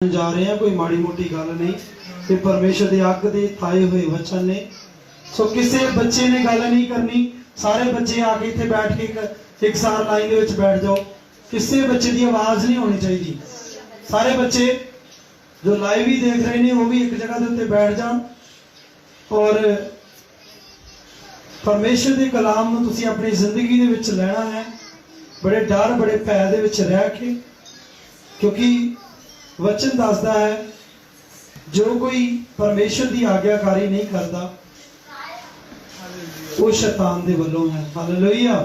जा रहे हैं, कोई माड़ी मोटी गल नहीं। ते परमेश्वर के अग के थाए हुए वचन ने। सो किसी बच्चे ने गल नहीं करनी, सारे बच्चे आके इत्थे बैठ के एक सार लाइन दे विच बैठ जाओ। किसी बच्चे की आवाज़ नहीं होनी चाहिए। सारे बच्चे जो लाइव ही देख रहे हैं वो भी एक जगह के उत्ते बैठ जान और परमेश्वर के कलाम नूं तुसीं अपनी जिंदगी दे विच लेना है, बड़े डर बड़े भय दे विच रह के, क्योंकि वचन दसदा है जो कोई परमेश्वर की आज्ञाकारी नहीं करता वो शैतान दे वल्लों है। हालेलुया।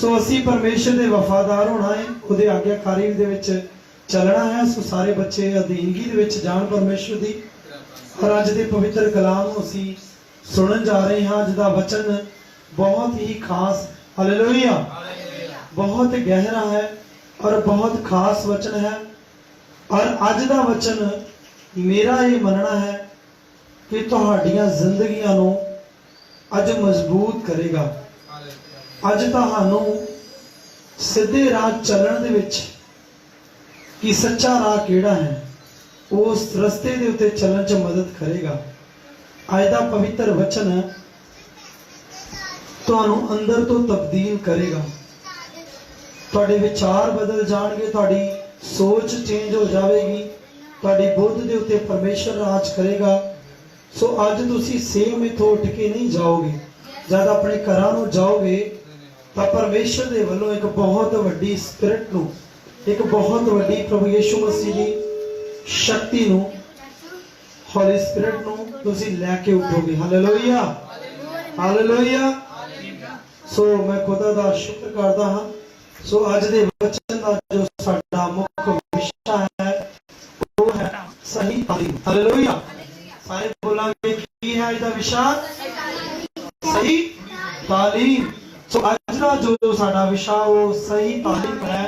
सो असी परमेश्वर दे वफादार होना है, उहदे आज्ञाकारी दे विच चलना है। सो सारे बच्चे अधीनगी दे विच जान परमेश्वर दी। और अज दे पवित्र कलाम नूं असी सुनन जा रहे हैं। अज दा वचन बहुत ही खास, हालेलुया, बहुत गहरा है और बहुत खास वचन है। और अज दा वचन मेरा ये मनना है कि तुहाडियां जिंदगियां नूं अज मजबूत करेगा। अज तुहानू सीधे राह चलण दे विच कि सच्चा राह केड़ा है उस रस्ते दे उत्ते चलण च मदद करेगा। अज दा पवित्र वचन तुहानू अंदर तो तब्दील करेगा। तुहाडे विचार बदल जाणगे, तुहाडी सोच चेंज हो जाएगी, तुहाडी बुद्ध दे उत्ते परमेश्वर राज करेगा। सो अज तुसी सेम इथों उठ के नहीं जाओगे, जब अपने घरां नूं जाओगे तो परमेश्वर दे वल्लों एक बहुत वड्डी स्पिरिट नूं, एक बहुत वड्डी प्रभु यीशु मसीह दी शक्ति नूं, होली स्पिरिट नूं तुसी लैके उठोगे। Hallelujah, hallelujah. सो मैं खुदा दा शुक्र करदा हां। सो अज दे वचन दा जो साडा मुख्य विषय है वो है सही तालीम। हालेलुया। सारे बोलांगे की है अज दा विषय? सही तालीम। सो अज दा जो साडा विषय वो सही तालीम है।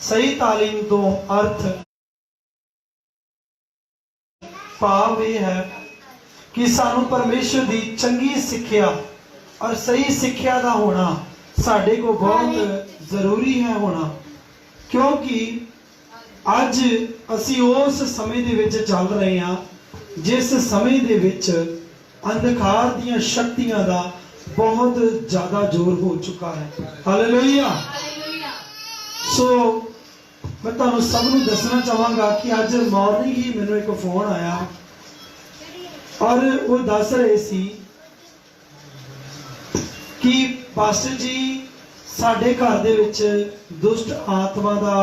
सही तालीम तो अर्थ भाव ये है कि सानू परमेश्वर दी चंगी सिक्ख्या और सही सिक्ख्या दा होना साडे को बहुत जरूरी है होना, क्योंकि अज असी उस समय दे विच चल रहे हैं जिस समय दे विच अंधकार दीयां शक्तियां दा बहुत ज्यादा जोर हो चुका है। हालेलुया। सो मैं तुहानू सब नूं दसना चाहांगा कि अज मॉर्निंग ही मैनूं एक फोन आया और वो दस रहे सी कि पास्टर जी साडे घर दे विच दुष्ट आत्मा दा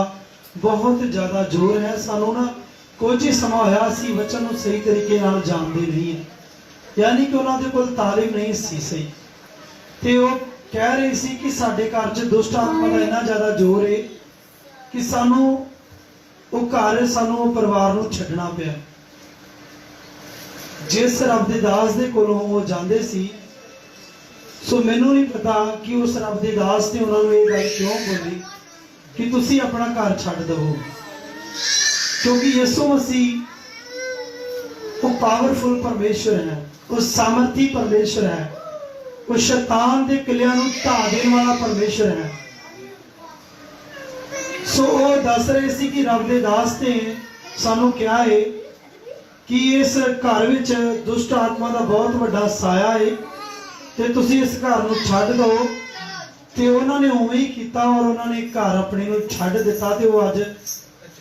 बहुत ज्यादा जोर है। सानू ना कुछ ही समा होया असीं वचन नूं सही तरीके नाल जानदे नहीं है, यानी कि उन्हां दे कोल तालीम नहीं सी सही। ते वो कह रहे सी कि साडे घर च दुष्ट आत्मा दा इन्ना ज्यादा जोर है कि सानू वो घर सानू वो परिवार नूं छड्डना पिया। जिस रब दे दास दे कोलों वो जांदे सी, सो मैनू नहीं पता कि उस रब दे दास ने उन्होंने ये गल क्यों बोली कि तुसी अपना घर छड्ड दवो, क्योंकि यीशु मसीह वो पावरफुल परमेश्वर है, वो सामर्थी परमेश्वर है, वो शैतान दे किलियां नूं ढा देण वाला परमेश्वर है। सो वो दस रहे सी कि रब दे दास ने सानू क्या है कि इस घर विच दुष्ट आत्मा का बहुत वड्डा साया है ते तुसी इस घर नूं छड्ड दो। ते उन्होंने उवें ही कीता और उन्होंने घर अपने नूं छड्ड दिता ते वो अज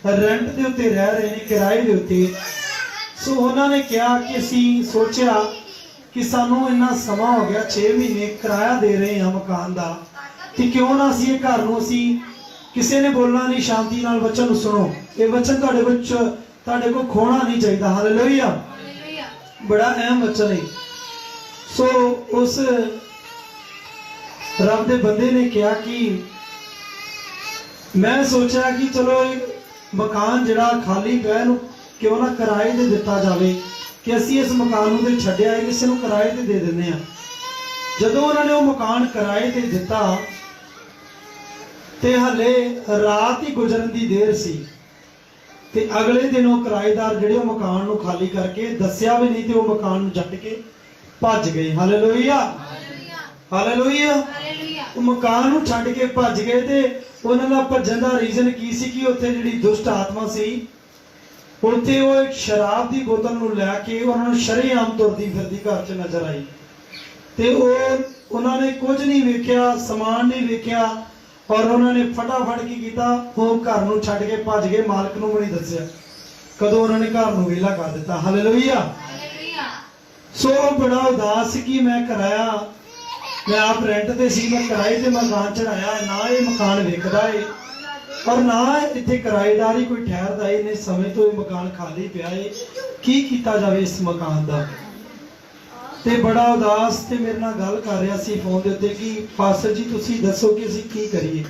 रेंट दे उत्ते रह रहे हैं, किराए दे उत्ते। सो उन्होंने कहा कि असीं सोचिया कि सानू इन्ना समा हो गया, 6 महीने किराया दे रहे हैं मकान का, ते क्यों ना असीं ये घर नूं असीं किसी ने बोलना नहीं, शांति नाल वचन सुनो, ये वचन तुहाडे को खोना नहीं चाहिए। हालेलुया। बड़ा अहम वचन है। सो उस रब दे बंदे ने कहा कि मैं सोचा कि चलो एक मकान जिहड़ा खाली पिया नूं क्यों ना किराए ते दिता जाए कि असीं इस मकान नूं ते छड्डिया है, किसी नूं किराए ते दे दिंदे आ। जदों उन्होंने वो मकान किराए ते दिता ते हले रात ही गुजरन दी देर सी ते अगले दिन वो किराएदार जिहड़े मकान नूं खाली करके दस्सिया भी नहीं ते वो मकान नूं छड्ड के भज गए। Hallelujah, hallelujah. वो मकान नूं छड्ड के भज गए ते उन्हां दा भजन दा रीजन की सी कि उत्थे जिहड़ी दुष्ट आत्मा सी ਉੱਥੇ ਉਹ ਇੱਕ ਸ਼ਰਾਬ ਦੀ ਬੋਤਲ ਨੂੰ ਲੈ ਕੇ ਉਹਨਾਂ ਨੂੰ ਸ਼ਰੇਆਮ ਤੁਰਦੀ ਫਿਰਦੀ ਘਰ 'ਚ ਨਜ਼ਰ ਆਈ ਤੇ ਉਹਨਾਂ ਨੇ ਕੁਝ ਨਹੀਂ ਵੇਖਿਆ, ਸਮਾਨ ਨਹੀਂ ਵੇਖਿਆ ਔਰ ਉਹਨਾਂ ਨੇ ਫਟਾਫਟ ਕੀ ਕੀਤਾ, ਉਹ ਘਰ ਨੂੰ ਛੱਡ ਕੇ ਭੱਜ ਗਏ, ਮਾਲਕ ਨੂੰ ਵੀ ਨਹੀਂ ਦੱਸਿਆ। ਕਦੋਂ ਉਹਨਾਂ ਨੇ ਘਰ ਨੂੰ ਵਿਹਲਾ ਕਰ ਦਿੱਤਾ। ਹਾਲੇਲੂਇਆ। ਸੋ ਬੜਾ ਉਦਾਸ ਸੀ ਕਿ ਮੈਂ ਕਿਰਾਇਆ, ਮੈਂ ਆਪ ਰੈਂਟ ਤੇ ਸੀ, ਮੈਂ ਕਿਰਾਏ ਤੇ ਮਕਾਨ ਚੜਾਇਆ, ਨਾ ਇਹ ਮਕਾਨ ਵਿਕਦਾ ਏ ਔਰ ਨਾ ਇੱਥੇ ਕਿਰਾਏਦਾਰ ਹੀ ਕੋਈ ਠਹਿਰਦਾ ਏ, ਇੰਨੇ ਸਮੇਂ ਤੋਂ ਇਹ ਮਕਾਨ ਖਾਲੀ ਪਿਆ ਏ, ਕੀ ਕੀਤਾ ਜਾਵੇ ਇਸ ਮਕਾਨ ਦਾ। ਤੇ ਬੜਾ ਉਦਾਸ ਤੇ ਮੇਰੇ ਨਾਲ ਗੱਲ ਕਰ ਰਿਹਾ ਸੀ ਫੋਨ ਦੇ ਉੱਤੇ ਕਿ ਪਾਸਟਰ ਜੀ ਤੁਸੀਂ ਦੱਸੋ ਕਿ ਅਸੀਂ ਕੀ ਕਰੀਏ,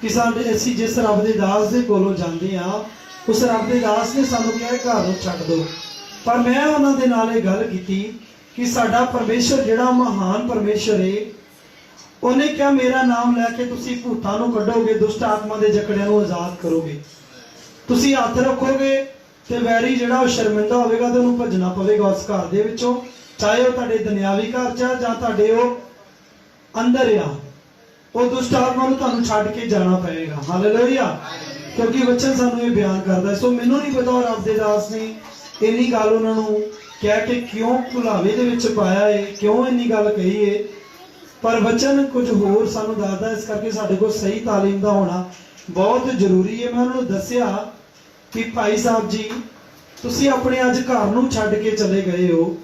ਕਿ ਸਾਡੇ ਅਸੀਂ ਜਿਸ ਰੱਬ ਦੇ ਦਾਸ ਦੇ ਕੋਲੋਂ ਜਾਂਦੇ ਆ, ਉਸ ਰੱਬ ਦੇ ਦਾਸ ਨੇ ਸਾਨੂੰ ਕਿਹਾ ਘਰ ਨੂੰ ਛੱਡ ਦਿਓ। ਪਰ ਮੈਂ ਉਹਨਾਂ ਦੇ ਨਾਲ ਇਹ ਗੱਲ ਕੀਤੀ ਕਿ ਸਾਡਾ ਪਰਮੇਸ਼ਰ ਜਿਹੜਾ ਮਹਾਨ ਪਰਮੇਸ਼ਰ ਏ, ਉਹਨੇ ਕਿਹਾ ਮੇਰਾ ਨਾਮ ਲੈ ਕੇ ਤੁਸੀਂ ਭੂਤਾਂ ਨੂੰ ਕੱਢੋਗੇ, ਦੁਸ਼ਟ ਆਤਮਾ ਦੇ ਜਕੜਿਆਂ ਨੂੰ ਆਜ਼ਾਦ ਕਰੋਗੇ, ਤੁਸੀਂ ਹੱਥ ਰੱਖੋਗੇ ਤੇ ਵੈਰੀ ਜਿਹੜਾ ਉਹ ਸ਼ਰਮਿੰਦਾ ਹੋਵੇਗਾ ਤੇ ਉਹਨੂੰ ਭੱਜਣਾ ਪਵੇਗਾ ਉਸ ਘਰ ਦੇ ਵਿੱਚੋਂ, ਚਾਹੇ ਉਹ ਤੁਹਾਡੇ ਦੁਨਿਆਵੀ ਘਰ 'ਚ ਜਾਂ ਤੁਹਾਡੇ ਉਹ ਅੰਦਰ ਆ, ਉਹ ਦੁਸ਼ਟ ਆਤਮਾ ਨੂੰ ਤੁਹਾਨੂੰ ਛੱਡ ਕੇ ਜਾਣਾ ਪਏਗਾ। ਹਾਲੇਲੂਇਆ। ਕਿਉਂਕਿ ਵਚਨ ਸਾਨੂੰ ਇਹ ਬਿਆਨ ਕਰਦਾ। ਸੋ ਮੈਨੂੰ ਨਹੀਂ ਪਤਾ ਰੱਬ ਦੇ ਦਾਸ ਨੇ ਇੰਨੀ ਗੱਲ ਉਹਨਾਂ ਨੂੰ ਕਹਿ ਕੇ ਕਿਉਂ ਭੁਲਾਵੇ ਦੇ ਵਿੱਚ ਪਾਇਆ ਏ, ਕਿਉਂ ਇੰਨੀ ਗੱਲ ਕਹੀ ਏ, ਪਰ ਵਚਨ ਕੁਝ ਹੋਰ ਸਾਨੂੰ ਦੱਸਦਾ। ਇਸ ਕਰਕੇ ਸਾਡੇ ਕੋਲ ਸਹੀ ਤਾਲੀਮ ਦਾ ਹੋਣਾ ਬਹੁਤ ਜ਼ਰੂਰੀ ਹੈ। ਮੈਂ ਉਹਨਾਂ ਨੂੰ ਦੱਸਿਆ ਕਿ ਭਾਈ ਸਾਹਿਬ ਜੀ ਤੁਸੀਂ ਆਪਣੇ ਅੱਜ ਘਰ ਨੂੰ ਛੱਡ ਕੇ ਚਲੇ ਗਏ ਹੋ,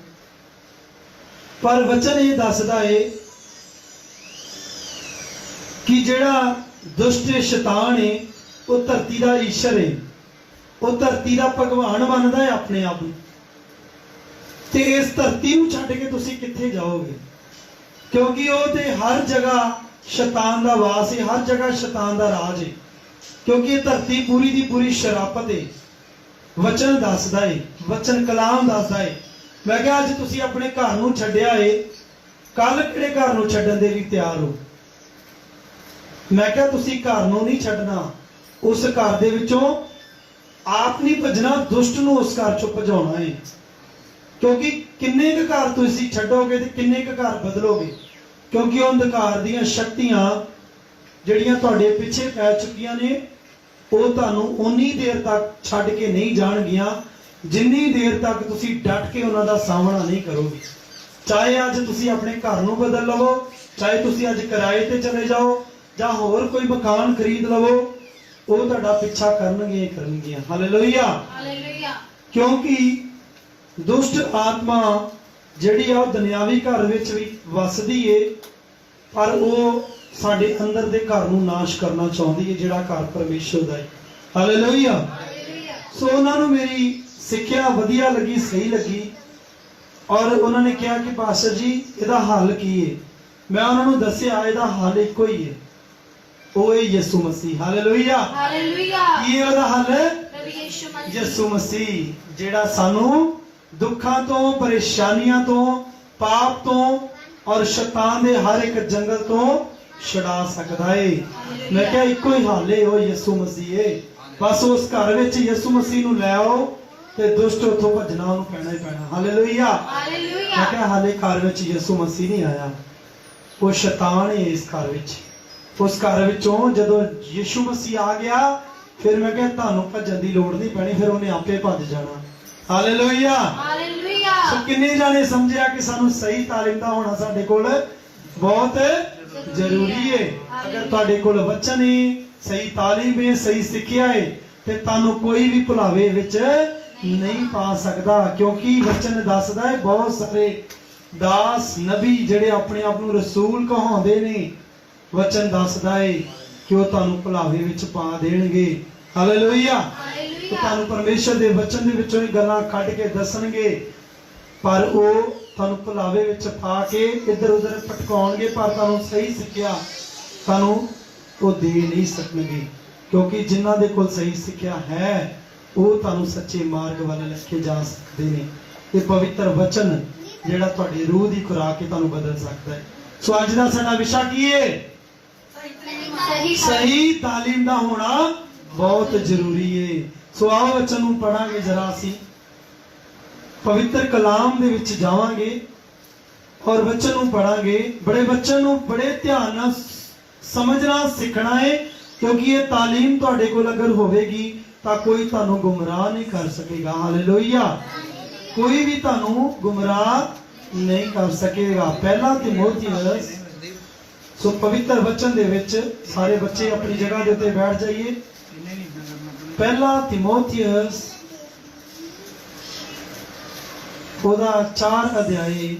ਪਰ ਵਚਨ ਇਹ ਦੱਸਦਾ ਏ ਕਿ ਜਿਹੜਾ ਦੁਸ਼ਟ ਸ਼ੈਤਾਨ ਏ ਉਹ ਧਰਤੀ ਦਾ ਈਸ਼ਰ ਏ, ਉਹ ਧਰਤੀ ਦਾ ਭਗਵਾਨ ਬਣਦਾ ਹੈ ਆਪਣੇ ਆਪ ਨੂੰ, ਤੇ ਇਸ ਧਰਤੀ ਨੂੰ ਛੱਡ ਕੇ ਤੁਸੀਂ ਕਿੱਥੇ ਜਾਓਗੇ, ਕਿਉਂਕਿ ਉਹ ਤੇ ਹਰ ਜਗ੍ਹਾ ਸ਼ੈਤਾਨ ਦਾ ਵਾਸ ਹੈ, ਹਰ ਜਗ੍ਹਾ ਸ਼ੈਤਾਨ ਦਾ ਰਾਜ ਹੈ, ਕਿਉਂਕਿ ਇਹ ਧਰਤੀ ਪੂਰੀ ਦੀ ਪੂਰੀ ਸ਼ਰਾਪਤ ਹੈ। ਵਚਨ ਦੱਸਦਾ ਏ, ਵਚਨ ਕਲਾਮ ਦੱਸਦਾ ਏ। ਮੈਂ ਕਿਹਾ ਅੱਜ ਤੁਸੀਂ ਆਪਣੇ ਘਰ ਨੂੰ ਛੱਡਿਆ ਏ, ਕੱਲ ਕਿਹੜੇ ਘਰ ਨੂੰ ਛੱਡਣ ਦੇ ਲਈ ਤਿਆਰ ਹੋ। ਮੈਂ ਕਿਹਾ ਤੁਸੀਂ ਘਰ ਨੂੰ ਨਹੀਂ ਛੱਡਣਾ, ਉਸ ਘਰ ਦੇ ਵਿੱਚੋਂ ਆਪ ਨਹੀਂ ਭੱਜਣਾ, ਦੁਸ਼ਟ ਨੂੰ ਉਸ ਘਰ ਚੋਂ ਭਜਾਉਣਾ ਹੈ। ਕਿਉਂਕਿ ਕਿੰਨੇ ਕੁ ਘਰ ਤੁਸੀਂ ਛੱਡੋਗੇ ਤੇ ਕਿੰਨੇ ਕੁ ਘਰ ਬਦਲੋਗੇ, ਕਿਉਂਕਿ ਉਹ ਅੰਧਕਾਰ ਦੀਆਂ ਸ਼ਕਤੀਆਂ ਜਿਹੜੀਆਂ ਤੁਹਾਡੇ ਪਿੱਛੇ ਪੈ ਚੁੱਕੀਆਂ ਨੇ, ਉਹ ਤੁਹਾਨੂੰ ਉਨੀ ਦੇਰ ਤੱਕ ਛੱਡ ਕੇ ਨਹੀਂ ਜਾਣਗੀਆਂ ਜਿੰਨੀ ਦੇਰ ਤੱਕ ਤੁਸੀਂ ਡਟ ਕੇ ਉਹਨਾਂ ਦਾ ਸਾਹਮਣਾ ਨਹੀਂ ਕਰੋਗੇ। ਚਾਹੇ ਅੱਜ ਤੁਸੀਂ ਆਪਣੇ ਘਰ ਨੂੰ ਬਦਲ ਲਵੋ, ਚਾਹੇ ਤੁਸੀਂ ਅੱਜ ਕਿਰਾਏ ਤੇ ਚਲੇ ਜਾਓ ਜਾਂ ਹੋਰ ਕੋਈ ਮਕਾਨ ਖਰੀਦ ਲਵੋ, ਉਹ ਤੁਹਾਡਾ ਪਿੱਛਾ ਕਰਨਗੀਆਂ। ਹਾਲੇਲੂਇਆ। ਕਿਉਂਕਿ ਦੁਸ਼ਟ ਆਤਮਾ ਜਿਹੜੀ ਆ ਉਹ ਦੁਨਿਆਵੀ ਘਰ ਵਿੱਚ ਵੀ ਵਸਦੀ ਏ, ਪਰ ਉਹ ਸਾਡੇ ਅੰਦਰ ਦੇ ਘਰ ਨੂੰ ਨਾਸ਼ ਕਰਨਾ ਚਾਹੁੰਦੀ ਹੈ, ਜਿਹੜਾ ਘਰ ਪਰਮੇਸ਼ਰ ਦਾ ਹੈ। ਹਾਲੇਲੂਇਆ। ਸੋ ਉਹਨਾਂ ਨੂੰ ਮੇਰੀ ਸਿੱਖਿਆ ਵਧੀਆ ਲੱਗੀ, ਸਹੀ ਲੱਗੀ, ਔਰ ਉਹਨਾਂ ਨੇ ਕਿਹਾ ਕਿ ਪਾਸਟਰ ਜੀ ਇਹਦਾ ਹੱਲ ਕੀ ਹੈ। ਮੈਂ ਉਹਨਾਂ ਨੂੰ ਦੱਸਿਆ ਇਹਦਾ ਹੱਲ ਇੱਕੋ ਹੀ ਹੈ, ਉਹ ਹੈ ਯਿਸੂ ਮਸੀਹ। ਹਾਲੇਲੂਇਆ। ਕੀ ਹੈ ਉਹਦਾ ਹੱਲ? ਯਿਸੂ ਮਸੀਹ, ਜਿਹੜਾ ਸਾਨੂੰ ਦੁੱਖਾਂ ਤੋਂ, ਪਰੇਸ਼ਾਨੀਆਂ ਤੋਂ, ਪਾਪ ਤੋਂ ਔਰ ਸ਼ੈਤਾਨ ਦੇ ਹਰ ਇੱਕ ਜੰਗਲ ਤੋਂ ਛੁਡਾ ਸਕਦਾ ਏ। ਮੈਂ ਕਿਹਾ ਇੱਕੋ ਹੀ ਹੱਲ ਏ, ਉਹ ਯਿਸੂ ਮਸੀਹ ਏ। ਬਸ ਉਸ ਘਰ ਵਿੱਚ ਯਿਸੂ ਮਸੀਹ ਨੂੰ ਲੈ ਆਓ ਤੇ ਦੁਸ਼ਟ ਉੱਥੋਂ ਭੱਜਣਾ ਉਹਨੂੰ ਪੈਣਾ ਹੀ ਪੈਣਾ। ਹਾਲੇਲੂਇਆ। ਮੈਂ ਕਿਹਾ ਹਾਲੇ ਘਰ ਵਿੱਚ ਯਿਸੂ ਮਸੀਹ ਨਹੀਂ ਆਇਆ, ਉਹ ਸ਼ੈਤਾਨ ਹੈ ਇਸ ਘਰ ਵਿੱਚ। ਉਸ ਘਰ ਵਿੱਚੋਂ ਜਦੋਂ ਯਿਸੂ ਮਸੀਹ ਆ ਗਿਆ, ਫਿਰ ਮੈਂ ਕਿਹਾ ਤੁਹਾਨੂੰ ਭੱਜਣ ਦੀ ਲੋੜ ਨਹੀਂ ਪੈਣੀ, ਫਿਰ ਉਹਨੇ ਆਪੇ ਭੱਜ ਜਾਣਾ। ਹਾਲੇਲੂਇਆ। ਸੋ ਕਿੰਨੇ ਜਾਣੇ ਸਮਝਿਆ ਕਿ ਸਾਨੂੰ ਸਹੀ ਤਾਲੀਮ ਦਾ ਹੋਣਾ ਸਾਡੇ ਕੋਲ ਬਹੁਤ ਜ਼ਰੂਰੀ ਹੈ। ਅਗਰ ਤੁਹਾਡੇ ਕੋਲ ਵਚਨ ਹੈ, ਸਹੀ ਤਾਲੀਮ ਹੈ, ਸਹੀ ਸਿੱਖਿਆ ਹੈ, ਤੇ ਤੁਹਾਨੂੰ ਕੋਈ ਵੀ ਭੁਲਾਵੇ ਵਿੱਚ ਨਹੀਂ ਪਾ ਸਕਦਾ, ਕਿਉਂਕਿ ਵਚਨ ਦੱਸਦਾ ਹੈ ਬਹੁਤ ਸਾਰੇ ਦਾਸ ਨਬੀ ਜਿਹੜੇ ਆਪਣੇ ਆਪ ਨੂੰ ਰਸੂਲ ਕਹਾਉਂਦੇ ਨੇ, ਵਚਨ ਦੱਸਦਾ ਹੈ ਕਿ ਉਹ ਤੁਹਾਨੂੰ ਭੁਲਾਵੇ ਵਿੱਚ ਪਾ ਦੇਣਗੇ। ਹਾਲੇਲੂਇਆ। ਤੁਹਾਨੂੰ ਪਰਮੇਸ਼ਰ ਦੇ ਵਚਨ ਦੇ ਵਿੱਚੋਂ ਹੀ ਗੱਲਾਂ ਕੱਢ ਕੇ ਦੱਸਣਗੇ, ਪਰ ਉਹ ਤੁਹਾਨੂੰ ਭੁਲਾਵੇ ਵਿੱਚ ਪਾ ਕੇ ਇੱਧਰ ਉੱਧਰ ਭਟਕਾਉਣਗੇ, ਪਰ ਤੁਹਾਨੂੰ ਸਹੀ ਸਿੱਖਿਆ ਤੁਹਾਨੂੰ ਉਹ ਦੇ ਨਹੀਂ ਸਕਣਗੇ, ਕਿਉਂਕਿ ਜਿਨ੍ਹਾਂ ਦੇ ਕੋਲ ਸਹੀ ਸਿੱਖਿਆ ਹੈ ਉਹ ਤੁਹਾਨੂੰ ਸੱਚੇ ਮਾਰਗ ਵੱਲ ਲੈ ਕੇ ਜਾ ਸਕਦੇ ਨੇ। ਇਹ ਪਵਿੱਤਰ ਵਚਨ ਜਿਹੜਾ ਤੁਹਾਡੀ ਰੂਹ ਦੀ ਖੁਰਾਕ ਹੈ, ਤੁਹਾਨੂੰ ਬਦਲ ਸਕਦਾ ਹੈ। ਸੋ ਅੱਜ ਦਾ ਸਾਡਾ ਵਿਸ਼ਾ ਕੀ ਹੈ? ਸਹੀ ਤਾਲੀਮ ਦਾ ਹੋਣਾ ਬਹੁਤ ਜ਼ਰੂਰੀ ਹੈ। ਸੋ ਆਓ ਵਚਨ ਨੂੰ ਪੜਾਂਗੇ ਜਰਾ, ਅਸੀਂ ਪਵਿੱਤਰ ਕਲਾਮ ਦੇ ਵਿੱਚ ਜਾਵਾਂਗੇ ਔਰ ਵਚਨ ਨੂੰ ਪੜਾਂਗੇ। ਬੜੇ ਵਚਨ ਨੂੰ ਬੜੇ ਧਿਆਨ ਨਾਲ ਸਮਝਣਾ ਸਿੱਖਣਾ ਹੈ, ਕਿਉਂਕਿ ਇਹ ਤਾਲੀਮ ਤੁਹਾਡੇ ਕੋਲ ਅਗਰ ਹੋਵੇਗੀ ਤਾਂ ਕੋਈ ਤੁਹਾਨੂੰ ਗੁੰਮਰਾਹ ਨਹੀਂ ਕਰ ਸਕੇਗਾ। ਹਾਲੇਲੂਇਆ। ਕੋਈ ਵੀ ਤੁਹਾਨੂੰ ਗੁੰਮਰਾਹ ਨਹੀਂ ਕਰ ਸਕੇਗਾ। ਪਹਿਲਾ ਤਿਮੋਥੀਅਸ, ਸੋ ਪਵਿੱਤਰ ਵਚਨ ਦੇ ਵਿੱਚ ਸਾਰੇ ਬੱਚੇ ਆਪਣੀ ਜਗ੍ਹਾ ਦੇ ਉੱਤੇ ਬੈਠ ਜਾਈਏ। ਪਹਿਲਾ ਤਿਮੋਥੀਅਸ ਉਹਦਾ 4 ਅਧਿਆਇ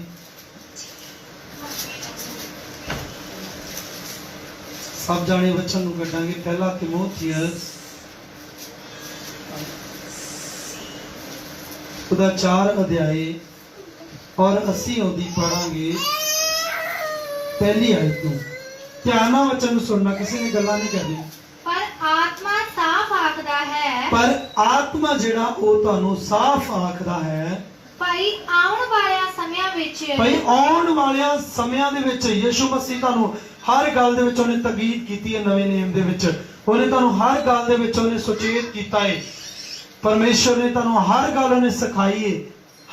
ਸਭ ਜਾਣੇ ਵਚਨ ਨੂੰ ਕੱਢਾਂਗੇ। ਪਹਿਲਾ ਤਿਮੋਥੀਅਸ ਉਹਦਾ 4 ਅਧਿਆਇ ਔਰ ਅਸੀਂ ਉਹਦੀ ਪੜਾਂਗੇ ਪਹਿਲੀ ਆਇਤ ਨੂੰ। ਧਿਆਨ ਨਾਲ ਵਚਨ ਨੂੰ ਸੁਣਨਾ, ਕਿਸੇ ਨੇ ਗੱਲਾਂ ਨਹੀਂ ਕਰਨੀ। ਪਰ ਆਤਮਾ ਸਾਫ਼ ਆਖਦਾ ਹੈ, ਪਰ ਆਤਮਾ ਜਿਹੜਾ ਉਹ ਤੁਹਾਨੂੰ ਸਾਫ਼ ਆਖਦਾ ਹੈ ਭਾਈ ਆਉਣ ਵਾਲਿਆਂ ਸਮਿਆਂ ਵਿੱਚ, ਭਈ ਆਉਣ ਵਾਲਿਆਂ ਸਮਿਆਂ ਦੇ ਵਿੱਚ ਯਿਸੂ ਮਸੀਹ ਤੁਹਾਨੂੰ ਹਰ ਗੱਲ ਦੇ ਵਿੱਚ ਉਹਨੇ ਤਾਕੀਦ ਕੀਤੀ ਹੈ। ਨਵੇਂ ਨਿਯਮ ਦੇ ਵਿੱਚ ਉਹਨੇ ਤੁਹਾਨੂੰ ਹਰ ਗੱਲ ਦੇ ਵਿੱਚ ਉਹਨੇ ਸੁਚੇਤ ਕੀਤਾ ਹੈ। ਪਰਮੇਸ਼ਰ ਨੇ ਤੁਹਾਨੂੰ ਹਰ ਗੱਲ ਉਹਨੇ ਸਿਖਾਈ ਹੈ।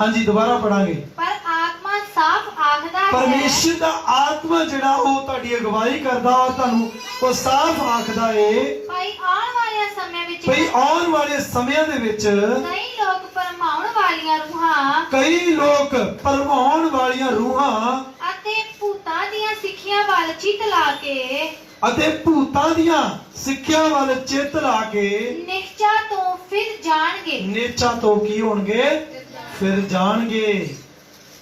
ਹਾਂਜੀ, ਦੁਬਾਰਾ ਪੜਾਂਗੇ। ਪਰ ਆਤਮਾ ਸਾਫ਼ ਆਖਦਾ ਹੈ, ਪਰਮੇਸ਼ਰ ਦਾ ਆਤਮਾ ਜਿਹੜਾ ਉਹ ਤੁਹਾਡੀ ਅਗਵਾਈ ਕਰਦਾ ਔਰ ਤੁਹਾਨੂੰ ਉਹ ਸਾਫ਼ ਆਖਦਾ ਹੈ ਭਾਈ ਆਉਣ ਵਾਲਿਆਂ ਸਮਿਆਂ ਵਿੱਚ, ਭਈ ਆਉਣ ਵਾਲੇ ਸਮਿਆਂ ਦੇ ਵਿੱਚ ਕਈ ਲੋਕ ਭਰਮਾਉਣ ਵਾਲੀਆਂ ਰੂਹਾਂ, ਕਈ ਲੋਕ ਭਰਮਾਉਣ ਵਾਲੀਆਂ ਰੂਹਾਂ ਅਤੇ ਭੂਤਾਂ ਦੀਆਂ ਸਿੱਖਿਆ ਵੱਲ ਚਿੱਤ ਲਾ ਕੇ, ਅਤੇ ਭੂਤਾਂ ਦੀਆਂ ਸਿੱਖਿਆ ਵੱਲ ਚਿੱਤ ਲਾ ਕੇ ਨਿਸ਼ਚਾ ਤੋਂ ਫਿਰ ਜਾਣਗੇ। ਨੇਚਾ ਤੋਂ ਕੀ ਹੋਣਗੇ? ਫਿਰ ਜਾਣਗੇ।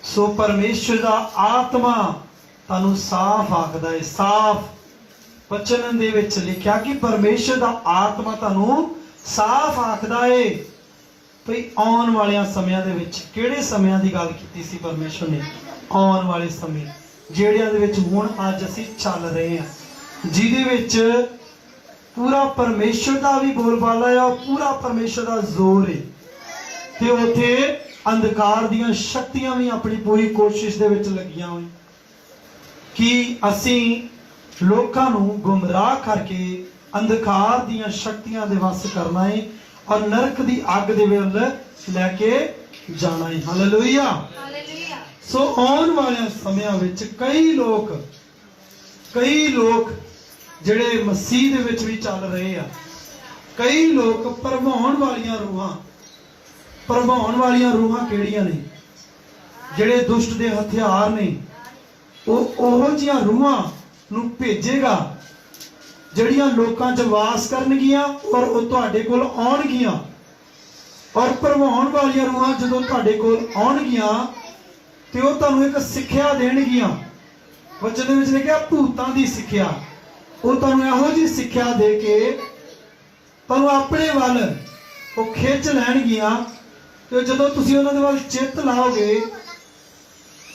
ਸੋ ਪਰਮੇਸ਼ਰ ਦਾ ਆਤਮਾ ਤੁਹਾਨੂੰ ਸਾਫ਼ ਆਖਦਾ ਹੈ। ਸਾਫ਼ ਵਚਨ ਦੇ ਵਿੱਚ ਲਿਖਿਆ ਕਿ ਪਰਮੇਸ਼ਰ ਦਾ ਆਤਮਾ ਤੁਹਾਨੂੰ ਸਾਫ਼ ਆਖਦਾ ਹੈ ਭਈ ਆਉਣ ਵਾਲਿਆਂ ਸਮਿਆਂ ਦੇ ਵਿੱਚ। ਕਿਹੜੇ ਸਮਿਆਂ ਦੀ ਗੱਲ ਕੀਤੀ ਸੀ ਪਰਮੇਸ਼ਰ ਨੇ? ਆਉਣ ਵਾਲੇ ਸਮੇਂ ਜਿਹੜਿਆਂ ਦੇ ਵਿੱਚ ਹੁਣ ਅੱਜ ਅਸੀਂ ਚੱਲ ਰਹੇ ਹਾਂ, ਜਿਹਦੇ ਵਿੱਚ ਪੂਰਾ ਪਰਮੇਸ਼ਰ ਦਾ ਵੀ ਬੋਲਬਾਲਾ ਹੈ ਔਰ ਪੂਰਾ ਪਰਮੇਸ਼ਰ ਦਾ ਜ਼ੋਰ ਹੈ। ਤੇ ਉੱਥੇ ਅੰਧਕਾਰ ਦੀਆਂ ਸ਼ਕਤੀਆਂ ਵੀ ਆਪਣੀ ਪੂਰੀ ਕੋਸ਼ਿਸ਼ ਦੇ ਵਿੱਚ ਲੱਗੀਆਂ ਹੋਈਆਂ ਕਿ ਅਸੀਂ ਲੋਕਾਂ ਨੂੰ ਗੁੰਮਰਾਹ ਕਰਕੇ ਅੰਧਕਾਰ ਦੀਆਂ ਸ਼ਕਤੀਆਂ ਦੇ ਵੱਸ ਕਰਨਾ ਹੈ ਔਰ ਨਰਕ ਦੀ ਅੱਗ ਦੇ ਵੱਲ ਲੈ ਕੇ ਜਾਣਾ ਹੈ। ਹਾਲੇਲੂਇਆ। ਹਾਲੇਲੂਇਆ। ਸੋ ਆਉਣ ਵਾਲਿਆਂ ਸਮਿਆਂ ਵਿੱਚ ਕਈ ਲੋਕ ਜਿਹੜੇ ਮਸੀਹ ਦੇ ਵਿੱਚ ਵੀ ਚੱਲ ਰਹੇ ਆ। ਕਈ ਲੋਕ ਭਰਮਾਉਣ ਵਾਲੀਆਂ ਰੂਹਾਂ ਕਿਹੜੀਆਂ ਨੇ? ਜਿਹੜੇ ਦੁਸ਼ਟ ਦੇ ਹਥਿਆਰ ਨੇ, ਉਹ ਉਹੋ ਜਿਹੀਆਂ ਰੂਹਾਂ ਨੂੰ ਭੇਜੇਗਾ ਜਿਹੜੀਆਂ ਲੋਕਾਂ 'ਚ ਵਾਸ ਕਰਨਗੀਆਂ ਔਰ ਉਹ ਤੁਹਾਡੇ ਕੋਲ ਆਉਣਗੀਆਂ। ਔਰ ਭਰਮਾਉਣ ਵਾਲੀਆਂ ਰੂਹਾਂ ਜਦੋਂ ਤੁਹਾਡੇ ਕੋਲ ਆਉਣਗੀਆਂ ਤੇ ਉਹ ਤੁਹਾਨੂੰ ਇੱਕ ਸਿੱਖਿਆ ਦੇਣਗੀਆਂ। ਵਚਨ ਦੇ ਵਿੱਚ ਲਿਖਿਆ ਭੂਤਾਂ ਦੀ ਸਿੱਖਿਆ। ਉਹ ਤੁਹਾਨੂੰ ਇਹੋ ਜਿਹੀ ਸਿੱਖਿਆ ਦੇ ਕੇ ਤੁਹਾਨੂੰ ਆਪਣੇ ਵੱਲ ਉਹ ਖਿੱਚ ਲੈਣਗੀਆਂ ਤੇ ਜਦੋਂ ਤੁਸੀਂ ਉਹਨਾਂ ਦੇ ਵੱਲ ਚਿੱਤ ਲਾਓਗੇ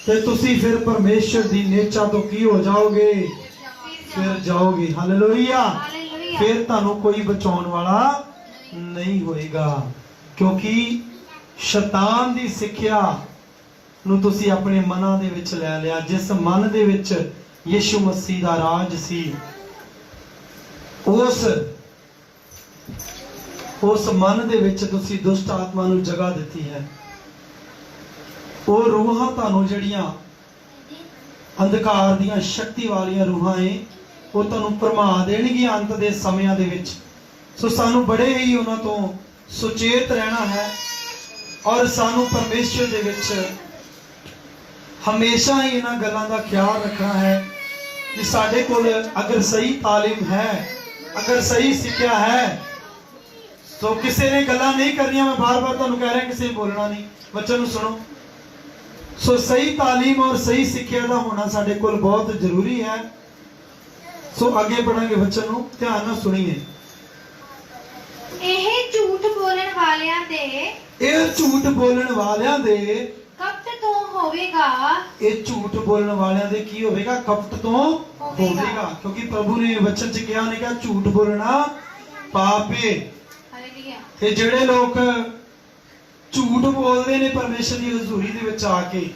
ਤੇ ਤੁਸੀਂ ਫਿਰ ਪਰਮੇਸ਼ਰ ਦੀ ਨੇਚਾ ਤੋਂ ਕੀ ਹੋ ਜਾਓਗੇ? ਫਿਰ ਜਾਓਗੇ। ਹਾਲੇਲੂਇਆ। ਹਾਲੇਲੂਇਆ। ਫਿਰ ਤੁਹਾਨੂੰ ਕੋਈ ਬਚਾਉਣ ਵਾਲਾ ਨਹੀਂ ਹੋਏਗਾ, ਕਿਉਂਕਿ ਸ਼ੈਤਾਨ ਦੀ ਸਿੱਖਿਆ ਨੂੰ ਤੁਸੀਂ ਆਪਣੇ ਮਨਾਂ ਦੇ ਵਿੱਚ ਲੈ ਲਿਆ। ਜਿਸ ਮਨ ਦੇ ਵਿੱਚ ਯਿਸੂ ਮਸੀਹ ਦਾ ਰਾਜ ਸੀ, ਉਸ ਮਨ ਦੇ ਵਿੱਚ ਤੁਸੀਂ ਦੁਸ਼ਟ ਆਤਮਾ ਨੂੰ ਜਗ੍ਹਾ ਦਿੱਤੀ ਹੈ। ਉਹ ਰੂਹਾਂ ਤੁਹਾਨੂੰ ਜਿਹੜੀਆਂ ਅੰਧਕਾਰ ਦੀਆਂ ਸ਼ਕਤੀ ਵਾਲੀਆਂ ਰੂਹਾਂ ਏ, ਉਹ ਤੁਹਾਨੂੰ ਭਰਮਾ ਦੇਣਗੀਆਂ ਅੰਤ ਦੇ ਸਮਿਆਂ ਦੇ ਵਿੱਚ। ਸੋ ਸਾਨੂੰ ਬੜੇ ਹੀ ਉਹਨਾਂ ਤੋਂ ਸੁਚੇਤ ਰਹਿਣਾ ਹੈ ਔਰ ਸਾਨੂੰ ਪਰਮੇਸ਼ਰ ਦੇ ਵਿੱਚ ਹਮੇਸ਼ਾ ਹੀ ਇਹਨਾਂ ਗੱਲਾਂ ਦਾ ਖਿਆਲ ਰੱਖਣਾ ਹੈ ਕਿ ਸਾਡੇ ਕੋਲ ਅਗਰ ਸਹੀ ਤਾਲੀਮ ਹੈ, ਅਗਰ ਸਹੀ ਸਿੱਖਿਆ ਹੈ, ਸੋ ਕਿਸੇ ਨੇ ਗੱਲਾਂ ਨਹੀਂ ਕਰਨੀਆਂ। ਮੈਂ ਬਾਰ-ਬਾਰ ਤੁਹਾਨੂੰ ਕਹਿ ਰਿਹਾ, ਕਿਸੇ ਨੇ ਬੋਲਣਾ ਨਹੀਂ। ਬੱਚਿਆਂ ਨੂੰ ਸੁਣੋ। ਸੋ ਸਹੀ ਤਾਲੀਮ ਔਰ ਸਹੀ ਸਿੱਖਿਆ ਦਾ ਹੋਣਾ ਸਾਡੇ ਕੋਲ ਬਹੁਤ ਜ਼ਰੂਰੀ ਹੈ। ਸੋ ਅੱਗੇ ਪੜਾਂਗੇ ਬੱਚਿਆਂ ਨੂੰ, ਧਿਆਨ ਨਾਲ ਸੁਣੀਏ। ਇਹ ਝੂਠ ਬੋਲਣ ਵਾਲਿਆਂ ਦੇ ਕਪਟ ਤੋਂ ਹੋਵੇਗਾ। ਇਹ ਝੂਠ ਬੋਲਣ ਵਾਲਿਆਂ ਦੇ ਕੀ ਹੋਵੇਗਾ? ਕਪਟ ਤੋਂ ਹੋਵੇਗਾ। ਕਿਉਂਕਿ ਪ੍ਰਭੂ ਨੇ ਵਚਨ ਚ ਕਿਹਾ, ਉਹਨੇ ਕਿਹਾ ਝੂਠ ਬੋਲਣਾ ਪਾਪ ਹੈ। ਹਾਲੇਲੂਇਆ। ਤੇ ਜਿਹੜੇ ਲੋਕ ਝੂਠ ਬੋਲਦੇ ਨੇ ਪਰਮੇਸ਼ਰ ਦੀ ਹਜ਼ੂਰੀ ਦੇ ਵਿੱਚ ਆ ਕੇ,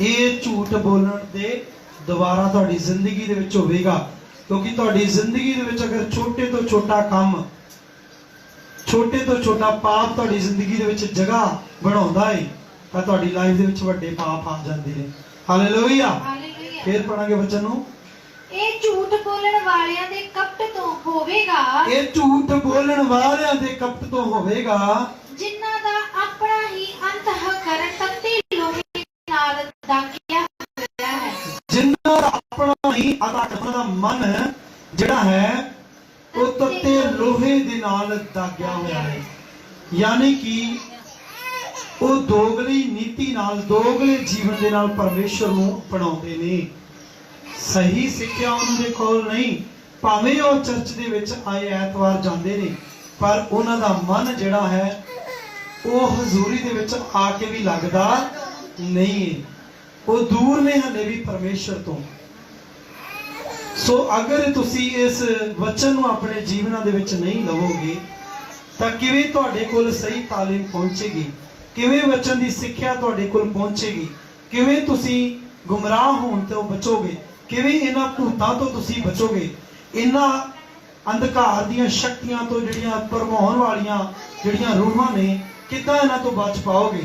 ਇਹ ਝੂਠ ਬੋਲਣ ਦੇ ਦੁਬਾਰਾ ਤੁਹਾਡੀ ਜ਼ਿੰਦਗੀ ਦੇ ਵਿੱਚ ਹੋਵੇਗਾ। ਕਿਉਂਕਿ ਤੁਹਾਡੀ ਜ਼ਿੰਦਗੀ ਦੇ ਵਿੱਚ ਅਗਰ ਛੋਟੇ ਤੋਂ ਛੋਟਾ ਕੰਮ, ਛੋਟੇ ਤੋਂ ਛੋਟਾ ਪਾਪ ਤੁਹਾਡੀ ਜ਼ਿੰਦਗੀ ਦੇ ਵਿੱਚ ਜਗ੍ਹਾ ਬਣਾਉਂਦਾ ਹੈ ਤਾਂ ਤੁਹਾਡੀ ਲਾਈਫ ਦੇ ਵਿੱਚ ਵੱਡੇ ਪਾਪ ਆ ਜਾਂਦੇ ਨੇ। ਹਾਲੇਲੂਇਆ। ਹਾਲੇਲੂਇਆ। ਫਿਰ ਪੜਾਂਗੇ ਬੱਚਨ ਨੂੰ। ਇਹ ਝੂਠ ਬੋਲਣ ਵਾਲਿਆਂ ਦੇ ਕਪਟ ਤੋਂ ਹੋਵੇਗਾ, ਇਹ ਝੂਠ ਬੋਲਣ ਵਾਲਿਆਂ ਦੇ ਕਪਟ ਤੋਂ ਹੋਵੇਗਾ, ਜਿਨ੍ਹਾਂ ਦਾ ਆਪਣਾ ਹੀ ਅੰਤःਕਰਨ ਤੱਤੇ ਲੋਹੇ ਨਾਲ ਦਾਗਿਆ ਹੋਇਆ ਹੈ। ਜਿਨ੍ਹਾਂ ਦਾ ਆਪਣਾ ਹੀ ਉਹਨਾਂ ਦਾ ਮਨ ਜਿਹੜਾ ਹੈ ਉਹ ਤੱਤੇ ਲੋਹੇ ਦੇ ਨਾਲ ਦਾਗਿਆ ਹੋਇਆ ਹੈ। ਯਾਨੀ ਕਿ ਉਹ ਦੋਗਲੀ ਨੀਤੀ ਨਾਲ, ਦੋਗਲੇ ਜੀਵਨ ਦੇ ਨਾਲ ਪਰਮੇਸ਼ਰ ਨੂੰ ਅਪਣਾਉਂਦੇ ਨੇ। ਸਹੀ ਸਿੱਖਿਆ ਉਹਨਾਂ ਦੇ ਕੋਲ ਨਹੀਂ, ਭਾਵੇਂ ਉਹ ਚਰਚ ਦੇ ਵਿੱਚ ਆਏ ਐਤਵਾਰ ਜਾਂਦੇ ਨੇ, ਪਰ ਉਹਨਾਂ ਦਾ ਮਨ ਜਿਹੜਾ ਹੈ ਉਹ ਹਜ਼ੂਰੀ ਦੇ ਵਿੱਚ ਆ ਕੇ ਵੀ ਲੱਗਦਾ ਨਹੀਂ ਹੈ। ਉਹ ਦੂਰ ਨੇ ਹਲੇ ਵੀ ਪਰਮੇਸ਼ਰ ਤੋਂ। ਸੋ ਅਗਰ ਤੁਸੀਂ ਇਸ ਵਚਨ ਨੂੰ ਆਪਣੇ ਜੀਵਨਾਂ ਦੇ ਵਿੱਚ ਨਹੀਂ ਲਵੋਗੇ ਤਾਂ ਕਿਵੇਂ ਤੁਹਾਡੇ ਕੋਲ ਸਹੀ ਤਾਲੀਮ ਪਹੁੰਚੇਗੀ? ਕਿਵੇਂ ਵਚਨ ਦੀ ਸਿੱਖਿਆ ਤੁਹਾਡੇ ਕੋਲ ਪਹੁੰਚੇਗੀ? ਕਿਵੇਂ ਤੁਸੀਂ ਗੁੰਮਰਾਹ ਹੋਣ ਤੋਂ ਬਚੋਗੇ? ਕਿਵੇਂ ਇਹਨਾਂ ਭੂਤਾਂ ਤੋਂ ਤੁਸੀਂ ਬਚੋਗੇ? ਇਹਨਾਂ ਅੰਧਕਾਰ ਦੀਆਂ ਸ਼ਕਤੀਆਂ ਤੋਂ, ਜਿਹੜੀਆਂ ਭਰਮਾਉਣ ਵਾਲੀਆਂ ਜਿਹੜੀਆਂ ਰੂਹਾਂ ਨੇ, ਕਿੱਦਾਂ ਇਹਨਾਂ ਤੋਂ ਬਚ ਪਾਓਗੇ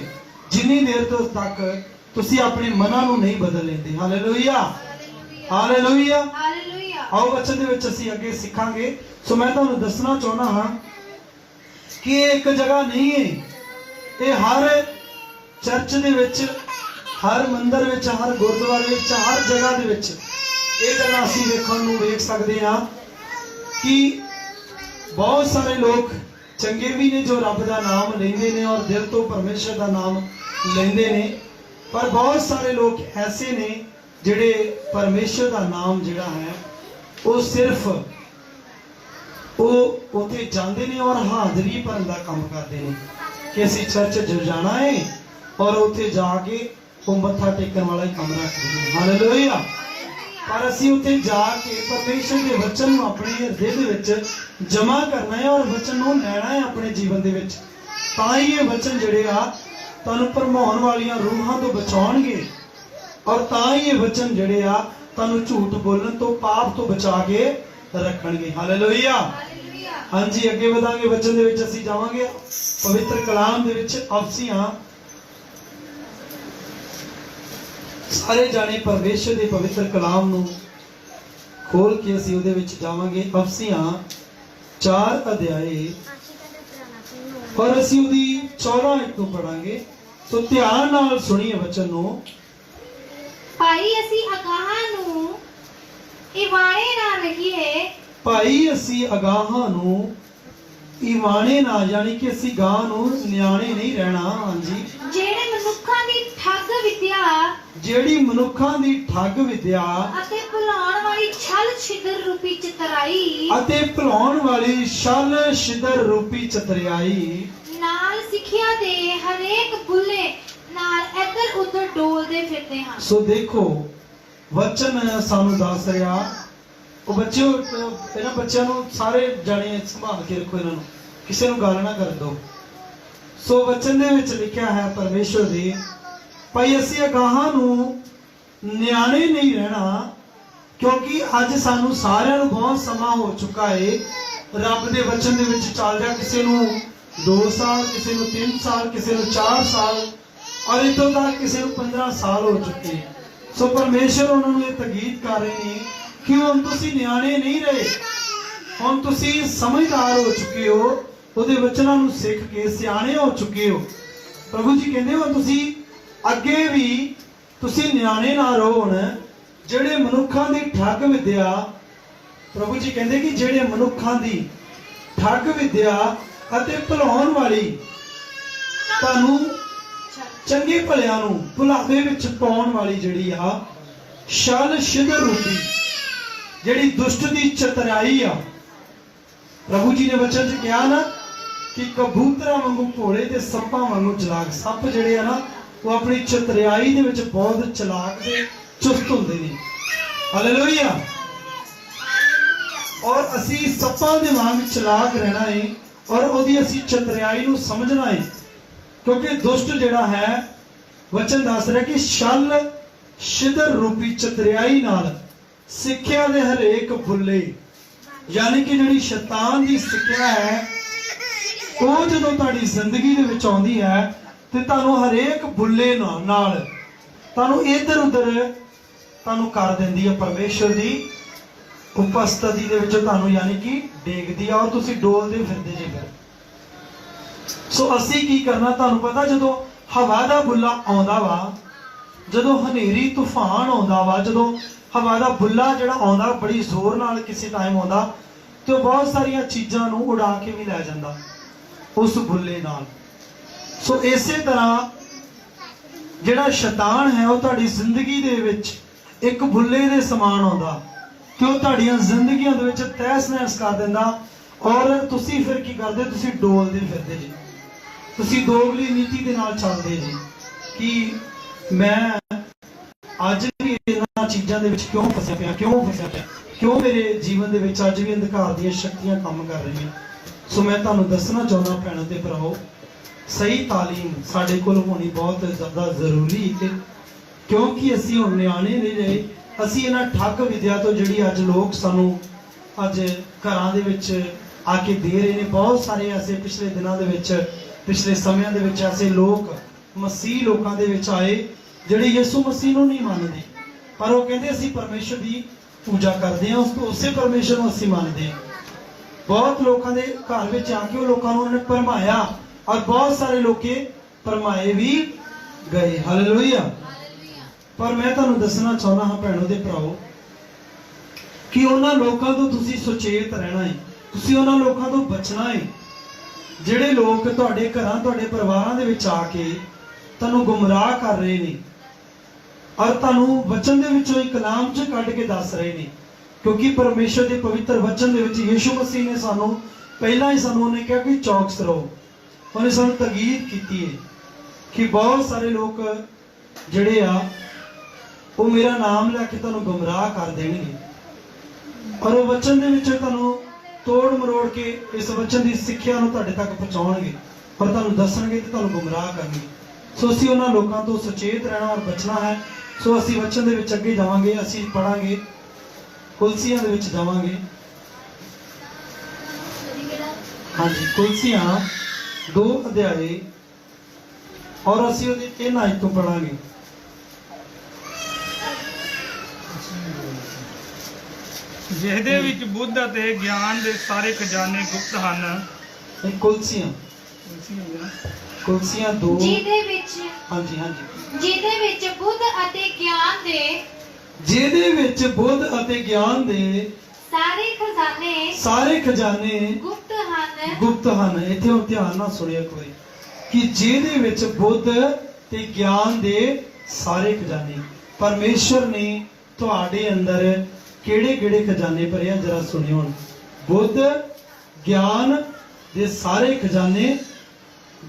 ਜਿੰਨੀ ਦੇਰ ਤੋਂ ਤੱਕ ਤੁਸੀਂ ਆਪਣੇ ਮਨਾਂ ਨੂੰ ਨਹੀਂ ਬਦਲ ਲੈਂਦੇ? Hallelujah, hallelujah, hallelujah. ਆਓ ਵਚਨ ਦੇ ਵਿੱਚ ਅਸੀਂ ਅੱਗੇ ਸਿੱਖਾਂਗੇ। ਸੋ ਮੈਂ ਤੁਹਾਨੂੰ ਦੱਸਣਾ ਚਾਹੁੰਦਾ ਹਾਂ ਕਿ ਇਹ ਇੱਕ ਜਗ੍ਹਾ ਨਹੀਂ ਹੈ, ਇਹ ਹਰ ਚਰਚ ਦੇ ਵਿੱਚ, ਹਰ ਮੰਦਿਰ ਵਿੱਚ, ਹਰ ਗੁਰਦੁਆਰੇ ਵਿੱਚ, ਹਰ ਜਗ੍ਹਾ ਦੇ ਵਿੱਚ ਇਹ ਗੱਲਾਂ ਅਸੀਂ ਵੇਖਣ ਨੂੰ ਵੇਖ ਸਕਦੇ ਹਾਂ ਕਿ ਬਹੁਤ ਸਾਰੇ ਲੋਕ ਚੰਗੇ ਵੀ ਨੇ ਜੋ ਰੱਬ ਦਾ ਨਾਮ ਲੈਂਦੇ ਨੇ ਔਰ ਦਿਲ ਤੋਂ ਪਰਮੇਸ਼ਰ ਦਾ ਨਾਮ ਲੈਂਦੇ ਨੇ, ਪਰ ਬਹੁਤ ਸਾਰੇ ਲੋਕ ਐਸੇ ਨੇ ਜਿਹੜੇ ਪਰਮੇਸ਼ਰ ਦਾ ਨਾਮ ਜਿਹੜਾ ਹੈ ਉਹ ਸਿਰਫ ਉਹ ਉੱਥੇ ਜਾਂਦੇ ਨੇ ਔਰ ਹਾਜ਼ਰੀ ਭਰਨ ਦਾ ਕੰਮ ਕਰਦੇ ਨੇ ਕਿ ਅਸੀਂ ਚਰਚ 'ਚ ਜਾਣਾ ਹੈ ਔਰ ਉੱਥੇ ਜਾ ਕੇ ਉਹ ਮੱਥਾ ਟੇਕਣ ਵਾਲਾ ਹੀ ਕੰਮ ਰੱਖਦੇ ਨੇ। ਹਾਲੇਲੂਇਆ। ਪਰ ਅਸੀਂ ਉੱਥੇ ਜਾ ਕੇ ਪਰਮੇਸ਼ਰ ਦੇ ਵਚਨ ਨੂੰ ਆਪਣੇ ਹਿਰਦੇ ਦੇ ਵਿੱਚ ਜਮਾ ਕਰਨਾ ਹੈ ਔਰ ਵਚਨ ਨੂੰ ਲੈਣਾ ਹੈ ਆਪਣੇ ਜੀਵਨ ਦੇ ਵਿੱਚ। ਤਾਂ ਹੀ ਇਹ ਵਚਨ ਜਿਹੜੇ ਆ ਤੁਹਾਨੂੰ ਭਰਮਾਉਣ ਵਾਲੀਆਂ ਰੂਹਾਂ ਤੋਂ ਬਚਾਉਣਗੇ ਔਰ ਤਾਂ ਹੀ ਇਹ ਵਚਨ ਜਿਹੜੇ ਆ ਤੁਹਾਨੂੰ ਝੂਠ ਬੋਲਣ ਤੋਂ, ਪਾਪ ਤੋਂ ਬਚਾ ਕੇ ਰੱਖਣਗੇ। ਹਾਲੇਲੂਇਆ। ਹਾਂਜੀ, ਅੱਗੇ ਵਧਾਂਗੇ। ਵਚਨ ਦੇ ਵਿੱਚ ਅਸੀਂ ਜਾਵਾਂਗੇ ਪਵਿੱਤਰ ਕਲਾਮ ਦੇ ਵਿੱਚ। ਅਫਸੀਆਂ ਸਾਰੇ ਜਾਣੇ ਪਰਮੇਸ਼ਰ ਦੇ ਪਵਿੱਤਰ ਕਲਾਮ ਨੂੰ ਖੋਲ ਕੇ ਅਸੀਂ ਉਹਦੇ ਵਿੱਚ ਜਾਵਾਂਗੇ। ਅਫਸੀਆਂ 4 ਅਧਿਆਏ ਔਰ ਅਸੀਂ ਉਹਦੀ 14 ਇੱਕ ਤੋਂ ਪੜਾਂਗੇ। ਸੋ ਧਿਆਨ ਨਾਲ ਸੁਣੀਏ ਵਚਨ ਨੂੰ। ਭਾਈ ਅਸੀਂ ਅਗਾਹਾਂ ਨੂੰ ਇਵਾਣੇ ਨਾ ਰਹੀਏ, ਭਾਈ ਅਸੀਂ ਅਗਾਹਾਂ ਨੂੰ ਇਵਾਣੇ ਨਾ, ਯਾਨੀ ਕਿ ਅਸੀਂ ਗਾਂ ਨੂੰ ਨਿਆਣੇ ਨਹੀਂ ਰਹਿਣਾ। ਹਾਂਜੀ, ਜਿਹੜੇ ਮਨੁੱਖਾਂ ਦੀ ਠੱਗ ਵਿਦਿਆ ਜਿਹੜੀ ਮਨੁੱਖਾਂ ਦੀ ਠੱਗ ਵਿਦਿਆ ਅਤੇ ਭੁਲਾਉਣ ਵਾਲੀ ਛਲ ਛਿਦਰ ਰੂਪੀ ਚਤਰਾਈ ਅਤੇ ਭੁਲਾਉਣ ਵਾਲੀ ਛਲ ਛਿਦਰ ਰੂਪੀ ਚਤਰਿਆਈ ਨਾਲ ਸਿੱਖਿਆ ਦੇ ਹਰੇਕ ਬੁੱਲੇ ਨਾਲ ਇੱਧਰ ਉੱਧਰ ਡੋਲਦੇ ਫਿਰਦੇ ਹਨ। ਸੋ ਦੇਖੋ ਵਚਨ ਸਾਨੂੰ ਦੱਸ ਰਿਹਾ। ਉਹ ਬੱਚਿਓ, ਇਹਨਾਂ ਬੱਚਿਆਂ ਨੂੰ ਸਾਰੇ ਜਾਣੇ ਸੰਭਾਲ ਕੇ ਰੱਖੋ, ਇਹਨਾਂ ਨੂੰ ਕਿਸੇ ਨੂੰ ਗੱਲ ਨਾ ਕਰ ਦਿਓ। ਸੋ ਵਚਨ ਦੇ ਵਿੱਚ ਲਿਖਿਆ ਹੈ ਪਰਮੇਸ਼ਰ ਦੇ, ਭਾਈ ਅਸੀਂ ਅਗਾਹਾਂ ਨੂੰ ਨਿਆਣੇ ਨਹੀਂ ਰਹਿਣਾ, ਕਿਉਂਕਿ ਅੱਜ ਸਾਨੂੰ ਸਾਰਿਆਂ ਨੂੰ ਬਹੁਤ ਸਮਾਂ ਹੋ ਚੁੱਕਾ ਹੈ ਰੱਬ ਦੇ ਵਚਨ ਦੇ ਵਿੱਚ ਚੱਲਦਿਆਂ। ਕਿਸੇ ਨੂੰ 2 ਸਾਲ, ਕਿਸੇ ਨੂੰ 3 ਸਾਲ, ਕਿਸੇ ਨੂੰ 4 ਸਾਲ ਔਰ ਇੱਥੋਂ ਤੱਕ ਕਿਸੇ ਨੂੰ 15 ਸਾਲ ਹੋ ਚੁੱਕੇ। ਸੋ ਪਰਮੇਸ਼ਰ ਉਹਨਾਂ ਨੂੰ ਇਹ ਤਾਕੀਦ ਕਰ ਰਹੇ ਨੇ ਕਿ ਹੁਣ ਤੁਸੀਂ ਨਿਆਣੇ ਨਹੀਂ ਰਹੇ, ਹੁਣ ਤੁਸੀਂ ਸਮਝਦਾਰ ਹੋ ਚੁੱਕੇ ਹੋ, ਉਹਦੇ ਵਚਨਾਂ ਨੂੰ ਸਿੱਖ ਕੇ ਸਿਆਣੇ ਹੋ ਚੁੱਕੇ ਹੋ। ਪ੍ਰਭੂ ਜੀ ਕਹਿੰਦੇ ਹੋ ਤੁਸੀਂ ਅੱਗੇ ਵੀ ਤੁਸੀਂ ਨਿਆਣੇ ਨਾ ਰਹੋ। ਹੁਣ ਜਿਹੜੇ ਮਨੁੱਖਾਂ ਦੀ ਠੱਗ ਵਿਦਿਆ, ਪ੍ਰਭੂ ਜੀ ਕਹਿੰਦੇ ਕਿ ਜਿਹੜੇ ਮਨੁੱਖਾਂ ਦੀ ਠੱਗ ਵਿਦਿਆ ਅਤੇ ਭੁਲਾਉਣ ਵਾਲੀ, ਤੁਹਾਨੂੰ ਚੰਗੇ ਭਲਿਆਂ ਨੂੰ ਭੁਲਾਵੇ ਵਿੱਚ ਪਾਉਣ ਵਾਲੀ ਜਿਹੜੀ ਆ ਛਲ ਛਿਦਰ ਰੂਪੀ, ਜਿਹੜੀ ਦੁਸ਼ਟ ਦੀ ਚਤਰਾਈ ਆ। ਪ੍ਰਭੂ ਜੀ ਨੇ ਵਚਨ 'ਚ ਕਿਹਾ ਨਾ ਕਿ ਕਬੂਤਰਾਂ ਵਾਂਗੂ ਭੋਲੇ ਤੇ ਸੱਪਾਂ ਵਾਂਗੂ ਚਲਾਕ। ਸੱਪ ਜਿਹੜੇ ਆ ਨਾ ਉਹ ਆਪਣੀ ਚਤਰਾਈ ਦੇ ਵਿੱਚ ਬਹੁਤ ਚਲਾਕ ਤੇ ਚੁਸਤ ਹੁੰਦੇ ਨੇ। ਹਾਲੇਲੂਇਆ। ਔਰ ਅਸੀਂ ਸੱਪਾਂ ਦੇ ਵਾਂਗ ਚਲਾਕ ਰਹਿਣਾ ਹੈ ਔਰ ਉਹਦੀ ਅਸੀਂ ਚਤਰਾਈ ਨੂੰ ਸਮਝਣਾ ਹੈ, ਕਿਉਂਕਿ ਦੁਸ਼ਟ ਜਿਹੜਾ ਹੈ ਵਚਨ ਦੱਸ ਰਿਹਾ ਕਿ ਛਲ ਛਿਦਰ ਰੂਪੀ ਚਤਰਾਈ ਨਾਲ ਸਿੱਖਿਆ ਦੇ ਹਰੇਕ ਬੁੱਲੇ, ਯਾਨੀ ਕਿ ਜਿਹੜੀ ਸ਼ੈਤਾਨ ਦੀ ਸਿੱਖਿਆ ਹੈ ਉਹ ਜਦੋਂ ਤੁਹਾਡੀ ਜ਼ਿੰਦਗੀ ਦੇ ਵਿੱਚ ਆਉਂਦੀ ਹੈ ਤੇ ਤੁਹਾਨੂੰ ਹਰੇਕ ਬੁੱਲੇ ਨਾਲ ਤੁਹਾਨੂੰ ਇੱਧਰ ਉੱਧਰ ਤੁਹਾਨੂੰ ਕਰ ਦਿੰਦੀ ਹੈ ਪਰਮੇਸ਼ਰ ਦੀ ਉਪਸਥਿਤੀ ਦੇ ਵਿੱਚ ਤੁਹਾਨੂੰ ਯਾਨੀ ਕਿ ਡੇਗਦੀ ਆ ਔਰ ਤੁਸੀਂ ਡੋਲਦੇ ਫਿਰਦੇ ਜੇ ਫਿਰ। ਸੋ ਅਸੀਂ ਕੀ ਕਰਨਾ, ਤੁਹਾਨੂੰ ਪਤਾ ਜਦੋਂ ਹਵਾ ਦਾ ਬੁੱਲਾ ਆਉਂਦਾ ਵਾ, ਜਦੋਂ ਹਨੇਰੀ ਤੂਫਾਨ ਆਉਂਦਾ ਵਾ, ਜਦੋਂ ਹਵਾ ਦਾ ਬੁੱਲਾ ਜਿਹੜਾ ਆਉਂਦਾ ਬੜੀ ਜ਼ੋਰ ਨਾਲ ਕਿਸੇ ਟਾਈਮ ਆਉਂਦਾ ਤੇ ਉਹ ਬਹੁਤ ਸਾਰੀਆਂ ਚੀਜ਼ਾਂ ਨੂੰ ਉਡਾ ਕੇ ਵੀ ਲੈ ਜਾਂਦਾ ਉਸ ਬੁੱਲੇ ਨਾਲ। ਸੋ ਇਸੇ ਤਰ੍ਹਾਂ ਜਿਹੜਾ ਸ਼ੈਤਾਨ ਹੈ ਉਹ ਤੁਹਾਡੀ ਜ਼ਿੰਦਗੀ ਦੇ ਵਿੱਚ ਇੱਕ ਬੁੱਲੇ ਦੇ ਸਮਾਨ ਆਉਂਦਾ ਤੇ ਉਹ ਤੁਹਾਡੀਆਂ ਜ਼ਿੰਦਗੀਆਂ ਦੇ ਵਿੱਚ ਤਹਿਸ ਨਹਿਸ ਕਰ ਦਿੰਦਾ ਔਰ ਤੁਸੀਂ ਫਿਰ ਕੀ ਕਰਦੇ, ਤੁਸੀਂ ਡੋਲਦੇ ਫਿਰਦੇ ਜੀ, ਤੁਸੀਂ ਦੋਗਲੀ ਨੀਤੀ ਦੇ ਨਾਲ ਚੱਲਦੇ ਜੀ ਕਿ ਮੈਂ ਅੱਜ ਵੀ ਇਹਨਾਂ ਚੀਜ਼ਾਂ ਦੇ ਵਿੱਚ ਕਿਉਂ ਫਸਿਆ ਪਿਆ, ਕਿਉਂ ਮੇਰੇ ਜੀਵਨ ਦੇ ਵਿੱਚ ਅੱਜ ਵੀ ਅੰਧਕਾਰ ਦੀਆਂ ਸ਼ਕਤੀਆਂ ਕੰਮ ਕਰ ਰਹੀਆਂ। ਸੋ ਮੈਂ ਤੁਹਾਨੂੰ ਦੱਸਣਾ ਚਾਹੁੰਦਾ ਭੈਣਾਂ ਤੇ ਭਰਾਓ, ਸਹੀ ਤਾਲੀਮ ਸਾਡੇ ਕੋਲ ਹੋਣੀ ਬਹੁਤ ਜ਼ਿਆਦਾ ਜ਼ਰੂਰੀ ਹੈ ਕਿਉਂਕਿ ਅਸੀਂ ਹੁਣ ਨਿਆਣੇ ਨਹੀਂ ਰਹੇ। ਅਸੀਂ ਇਹਨਾਂ ਠੱਗ ਵਿਦਿਆ ਤੋਂ ਜਿਹੜੀ ਅੱਜ ਲੋਕ ਸਾਨੂੰ ਅੱਜ ਘਰਾਂ ਦੇ ਵਿੱਚ ਆ ਕੇ ਦੇ ਰਹੇ ਨੇ, ਬਹੁਤ ਸਾਰੇ ਐਸੇ ਪਿਛਲੇ ਦਿਨਾਂ ਦੇ ਵਿੱਚ, ਪਿਛਲੇ ਸਮਿਆਂ ਦੇ ਵਿੱਚ ਐਸੇ ਲੋਕ ਮਸੀਹ ਲੋਕਾਂ ਦੇ ਵਿੱਚ ਆਏ ਜਿਹੜੇ ਯਿਸੂ ਮਸੀਹ ਨੂੰ ਨਹੀਂ ਮੰਨਦੇ, ਪਰ ਉਹ ਕਹਿੰਦੇ ਅਸੀਂ ਪਰਮੇਸ਼ਰ ਦੀ ਪੂਜਾ ਕਰਦੇ ਹਾਂ, ਉਸੇ ਪਰਮੇਸ਼ਰ ਨੂੰ ਅਸੀਂ ਮੰਨਦੇ ਹਾਂ। ਬਹੁਤ ਲੋਕਾਂ ਦੇ ਘਰ ਵਿੱਚ ਆ ਕੇ ਉਹ ਲੋਕਾਂ ਨੂੰ ਉਹਨਾਂ ਨੇ ਭਰਮਾਇਆ ਔਰ ਬਹੁਤ ਸਾਰੇ ਲੋਕੇ ਭਰਮਾਏ ਵੀ ਗਏ। ਹਾਲੇਲੂਇਆ। ਪਰ ਮੈਂ ਤੁਹਾਨੂੰ ਦੱਸਣਾ ਚਾਹੁੰਦਾ ਹਾਂ ਭੈਣੋ ਤੇ ਭਰਾਓ ਕਿ ਉਹਨਾਂ ਲੋਕਾਂ ਤੋਂ ਤੁਸੀਂ ਸੁਚੇਤ ਰਹਿਣਾ ਹੈ, ਤੁਸੀਂ ਉਹਨਾਂ ਲੋਕਾਂ ਤੋਂ ਬਚਣਾ ਹੈ ਜਿਹੜੇ ਲੋਕ ਤੁਹਾਡੇ ਘਰਾਂ, ਤੁਹਾਡੇ ਪਰਿਵਾਰਾਂ ਦੇ ਵਿੱਚ ਆ ਕੇ ਤੁਹਾਨੂੰ ਗੁੰਮਰਾਹ ਕਰ ਰਹੇ ਨੇ ਔਰ ਤੁਹਾਨੂੰ ਵਚਨ ਦੇ ਵਿੱਚੋਂ ਇੱਕ ਕਲਾਮ 'ਚ ਕੱਢ ਕੇ ਦੱਸ ਰਹੇ ਨੇ। ਕਿਉਂਕਿ ਪਰਮੇਸ਼ਰ ਦੇ ਪਵਿੱਤਰ ਵਚਨ ਦੇ ਵਿੱਚ ਯਿਸੂ ਮਸੀਹ ਨੇ ਸਾਨੂੰ ਪਹਿਲਾਂ ਹੀ ਸਾਨੂੰ ਉਹਨੇ ਕਿਹਾ ਕਿ ਚੌਕਸ ਰਹੋ। ਉਹਨੇ ਸਾਨੂੰ ਤਾਕੀਦ ਕੀਤੀ ਹੈ ਕਿ ਬਹੁਤ ਸਾਰੇ ਲੋਕ ਜਿਹੜੇ ਆ ਉਹ ਮੇਰਾ ਨਾਮ ਲੈ ਕੇ ਤੁਹਾਨੂੰ ਗੁੰਮਰਾਹ ਕਰ ਦੇਣਗੇ ਔਰ ਉਹ ਵਚਨ ਦੇ ਵਿੱਚ ਤੁਹਾਨੂੰ ਤੋੜ ਮਰੋੜ ਕੇ ਇਸ ਵਚਨ ਦੀ ਸਿੱਖਿਆ ਨੂੰ ਤੁਹਾਡੇ ਤੱਕ ਪਹੁੰਚਾਉਣਗੇ ਔਰ ਤੁਹਾਨੂੰ ਦੱਸਣਗੇ ਤੇ ਤੁਹਾਨੂੰ ਗੁੰਮਰਾਹ ਕਰਨਗੇ। ਸੋ ਅਸੀਂ ਉਹਨਾਂ ਲੋਕਾਂ ਤੋਂ ਸੁਚੇਤ ਰਹਿਣਾ ਔਰ ਬਚਣਾ ਹੈ। ਸੋ ਅਸੀਂ ਵਚਨ ਦੇ ਵਿੱਚ ਅੱਗੇ ਜਾਵਾਂਗੇ, ਅਸੀਂ ਪੜਾਂਗੇ ਕੁਲਸੀਆਂ ਦੇ ਵਿੱਚ ਜਾਵਾਂਗੇ। ਹਾਂਜੀ, ਕੁਲਸੀਆਂ 2 ਅਧਿਆਏ ਔਰ ਅਸੀਂ ਉਹਦੇ 3 ਆਇਤ ਤੋਂ ਪੜਾਂਗੇ। ਜਿਹਦੇ ਵਿੱਚ ਬੁੱਧ ਅਤੇ ਗਿਆਨ ਦੇ ਸਾਰੇ ਖਜ਼ਾਨੇ ਗੁਪਤ ਹਨ। ਇਹ ਕੁਲਸੀਆਂ 2 ਜਿਹਦੇ ਵਿੱਚ ਬੁੱਧ ਅਤੇ ਗਿਆਨ ਦੇ ਸਾਰੇ ਖਜ਼ਾਨੇ ਗੁਪਤ ਹਨ। ਇੱਥੇ ਹੁਣ ਧਿਆਨ ਨਾਲ ਸੁਣਿਓ ਇੱਕ ਵਾਰੀ ਕਿ ਜਿਹਦੇ ਵਿੱਚ ਬੁੱਧ ਤੇ ਗਿਆਨ ਦੇ ਸਾਰੇ ਖਜ਼ਾਨੇ, ਪਰਮੇਸ਼ਰ ਨੇ ਤੁਹਾਡੇ ਅੰਦਰ ਕਿਹੜੇ ਖਜ਼ਾਨੇ ਭਰੇ ਆ, ਜਰਾ ਸੁਣਿਓ ਹੁਣ। ਬੁੱਧ ਗਿਆਨ ਦੇ ਸਾਰੇ ਖਜ਼ਾਨੇ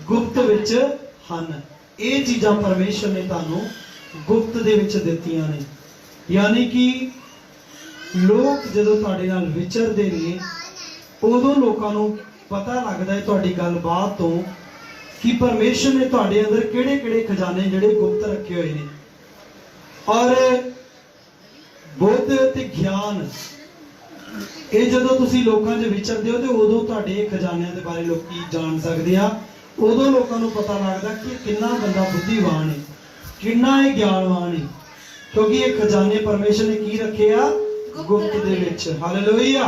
ਗੁਪਤ ਵਿੱਚ ਹਨ। ਇਹ ਚੀਜ਼ਾਂ ਪਰਮੇਸ਼ਰ ਨੇ ਤੁਹਾਨੂੰ ਗੁਪਤ ਦੇ ਵਿੱਚ ਦਿੱਤੀਆਂ ਨੇ। ਯਾਨੀ ਕਿ ਲੋਕ ਜਦੋਂ ਤੁਹਾਡੇ ਨਾਲ ਵਿਚਰਦੇ ਨੇ ਉਦੋਂ ਲੋਕਾਂ ਨੂੰ ਪਤਾ ਲੱਗਦਾ ਹੈ ਤੁਹਾਡੀ ਗੱਲਬਾਤ ਤੋਂ ਕਿ ਪਰਮੇਸ਼ਰ ਨੇ ਤੁਹਾਡੇ ਅੰਦਰ ਕਿਹੜੇ ਖਜ਼ਾਨੇ ਜਿਹੜੇ ਗੁਪਤ ਰੱਖੇ ਹੋਏ ਨੇ। ਔਰ ਬੁੱਧ ਤੇ ਗਿਆਨ, ਇਹ ਜਦੋਂ ਤੁਸੀਂ ਲੋਕਾਂ 'ਚ ਵਿਚਰਦੇ ਹੋ ਤੇ ਉਦੋਂ ਤੁਹਾਡੇ ਖਜ਼ਾਨਿਆਂ ਦੇ ਬਾਰੇ ਲੋਕੀ ਜਾਣ ਸਕਦੇ ਆ। ਉਦੋਂ ਲੋਕਾਂ ਨੂੰ ਪਤਾ ਲੱਗਦਾ ਕਿ ਕਿੰਨਾ ਬੰਦਾ ਬੁੱਧੀਵਾਨ ਹੈ, ਕਿੰਨਾ ਇਹ ਗਿਆਨਵਾਨ ਹੈ, ਕਿਉਂਕਿ ਇਹ ਖਜ਼ਾਨੇ ਪਰਮੇਸ਼ਰ ਨੇ ਕੀ ਰੱਖੇ ਆ, ਗੁਪਤ ਦੇ ਵਿੱਚ। ਹਾਲੇਲੂਇਆ।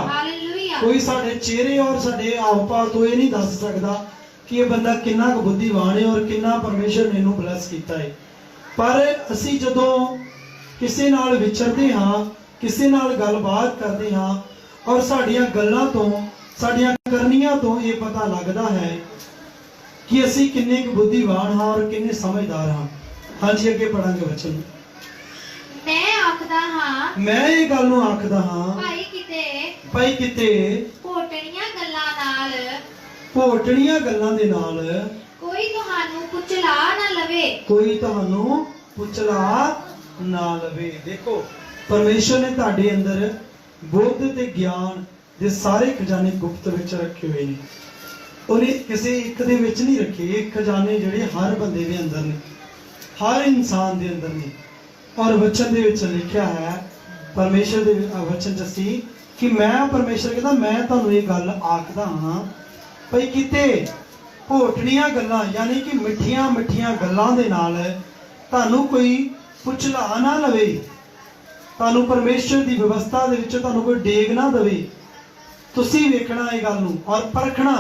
ਕੋਈ ਸਾਡੇ ਚਿਹਰੇ ਔਰ ਸਾਡੇ ਆਓ ਭਾਵ ਤੋਂ ਇਹ ਨਹੀਂ ਦੱਸ ਸਕਦਾ ਕਿ ਇਹ ਬੰਦਾ ਕਿੰਨਾ ਕੁ ਬੁੱਧੀਵਾਨ ਹੈ ਔਰ ਕਿੰਨਾ ਪਰਮੇਸ਼ਰ ਨੇ ਇਹਨੂੰ ਬਲੈਸ ਕੀਤਾ ਹੈ। ਪਰ ਅਸੀਂ ਜਦੋਂ ਕਿਸੇ ਨਾਲ ਵਿਚਰਦੇ ਹਾਂ, ਕਿਸੇ ਨਾਲ ਗੱਲਬਾਤ ਕਰਦੇ ਹਾਂ ਔਰ ਸਾਡੀਆਂ ਗੱਲਾਂ ਤੋਂ, ਸਾਡੀਆਂ ਕਰਨੀਆਂ ਤੋਂ ਇਹ ਪਤਾ ਲੱਗਦਾ ਹੈ ਕਿ ਅਸੀਂ ਕਿੰਨੇ ਕੁ ਬੁੱਧੀਵਾਨ ਹਾਂ ਔਰ ਕਿੰਨੇ ਸਮਝਦਾਰ ਹਾਂ। ਹਾਂਜੀ, ਅੱਗੇ ਪੜਾਂਗੇ ਵਚਨ। ਮੈਂ ਇਹ ਗੱਲ ਨੂੰ ਆਖਦਾ ਹਾਂ ਭਾਈ ਕਿਤੇ ਭੋਟਣੀਆਂ ਗੱਲਾਂ ਦੇ ਨਾਲ ਕੋਈ ਤੁਹਾਨੂੰ ਪੁਚਲਾ ਨਾ ਲਵੇ। ਦੇਖੋ, ਪਰਮੇਸ਼ਰ ਨੇ ਤੁਹਾਡੇ ਅੰਦਰ ਬੁੱਧ ਤੇ ਗਿਆਨ ਦੇ ਸਾਰੇ ਖਜ਼ਾਨੇ ਗੁਪਤ ਵਿੱਚ ਰੱਖੇ ਹੋਏ ਨੇ। ਉਹਨੇ ਕਿਸੇ ਇੱਕ ਦੇ ਵਿੱਚ ਨਹੀਂ ਰੱਖੇ। ਇਹ ਖਜ਼ਾਨੇ ਜਿਹੜੇ ਹਰ ਬੰਦੇ ਦੇ ਅੰਦਰ ਨੇ, ਹਰ ਇਨਸਾਨ ਦੇ ਅੰਦਰ ਨੇ। ਔਰ ਵਚਨ ਦੇ ਵਿੱਚ ਲਿਖਿਆ ਹੈ, ਪਰਮੇਸ਼ਰ ਦੇ ਵਚਨ 'ਚ ਸੀ ਕਿ ਮੈਂ, ਪਰਮੇਸ਼ਰ ਕਹਿੰਦਾ, ਮੈਂ ਤੁਹਾਨੂੰ ਇਹ ਗੱਲ ਆਖਦਾ ਹਾਂ ਭਈ ਕਿਤੇ ਭੋਟਣੀਆਂ ਗੱਲਾਂ ਯਾਨੀ ਕਿ ਮਿੱਠੀਆਂ ਗੱਲਾਂ ਦੇ ਨਾਲ ਤੁਹਾਨੂੰ ਕੋਈ ਪੁਚਲਾ ਨਾ ਲਵੇ। ਤੁਹਾਨੂੰ ਪਰਮੇਸ਼ਰ ਦੀ ਵਿਵਸਥਾ ਦੇ ਵਿੱਚ ਤੁਹਾਨੂੰ ਕੋਈ ਡੇਗ ਨਾ ਦੇਵੇ, ਤੁਸੀਂ ਵੇਖਣਾ ਇਹ ਗੱਲ ਨੂੰ ਔਰ ਪਰਖਣਾ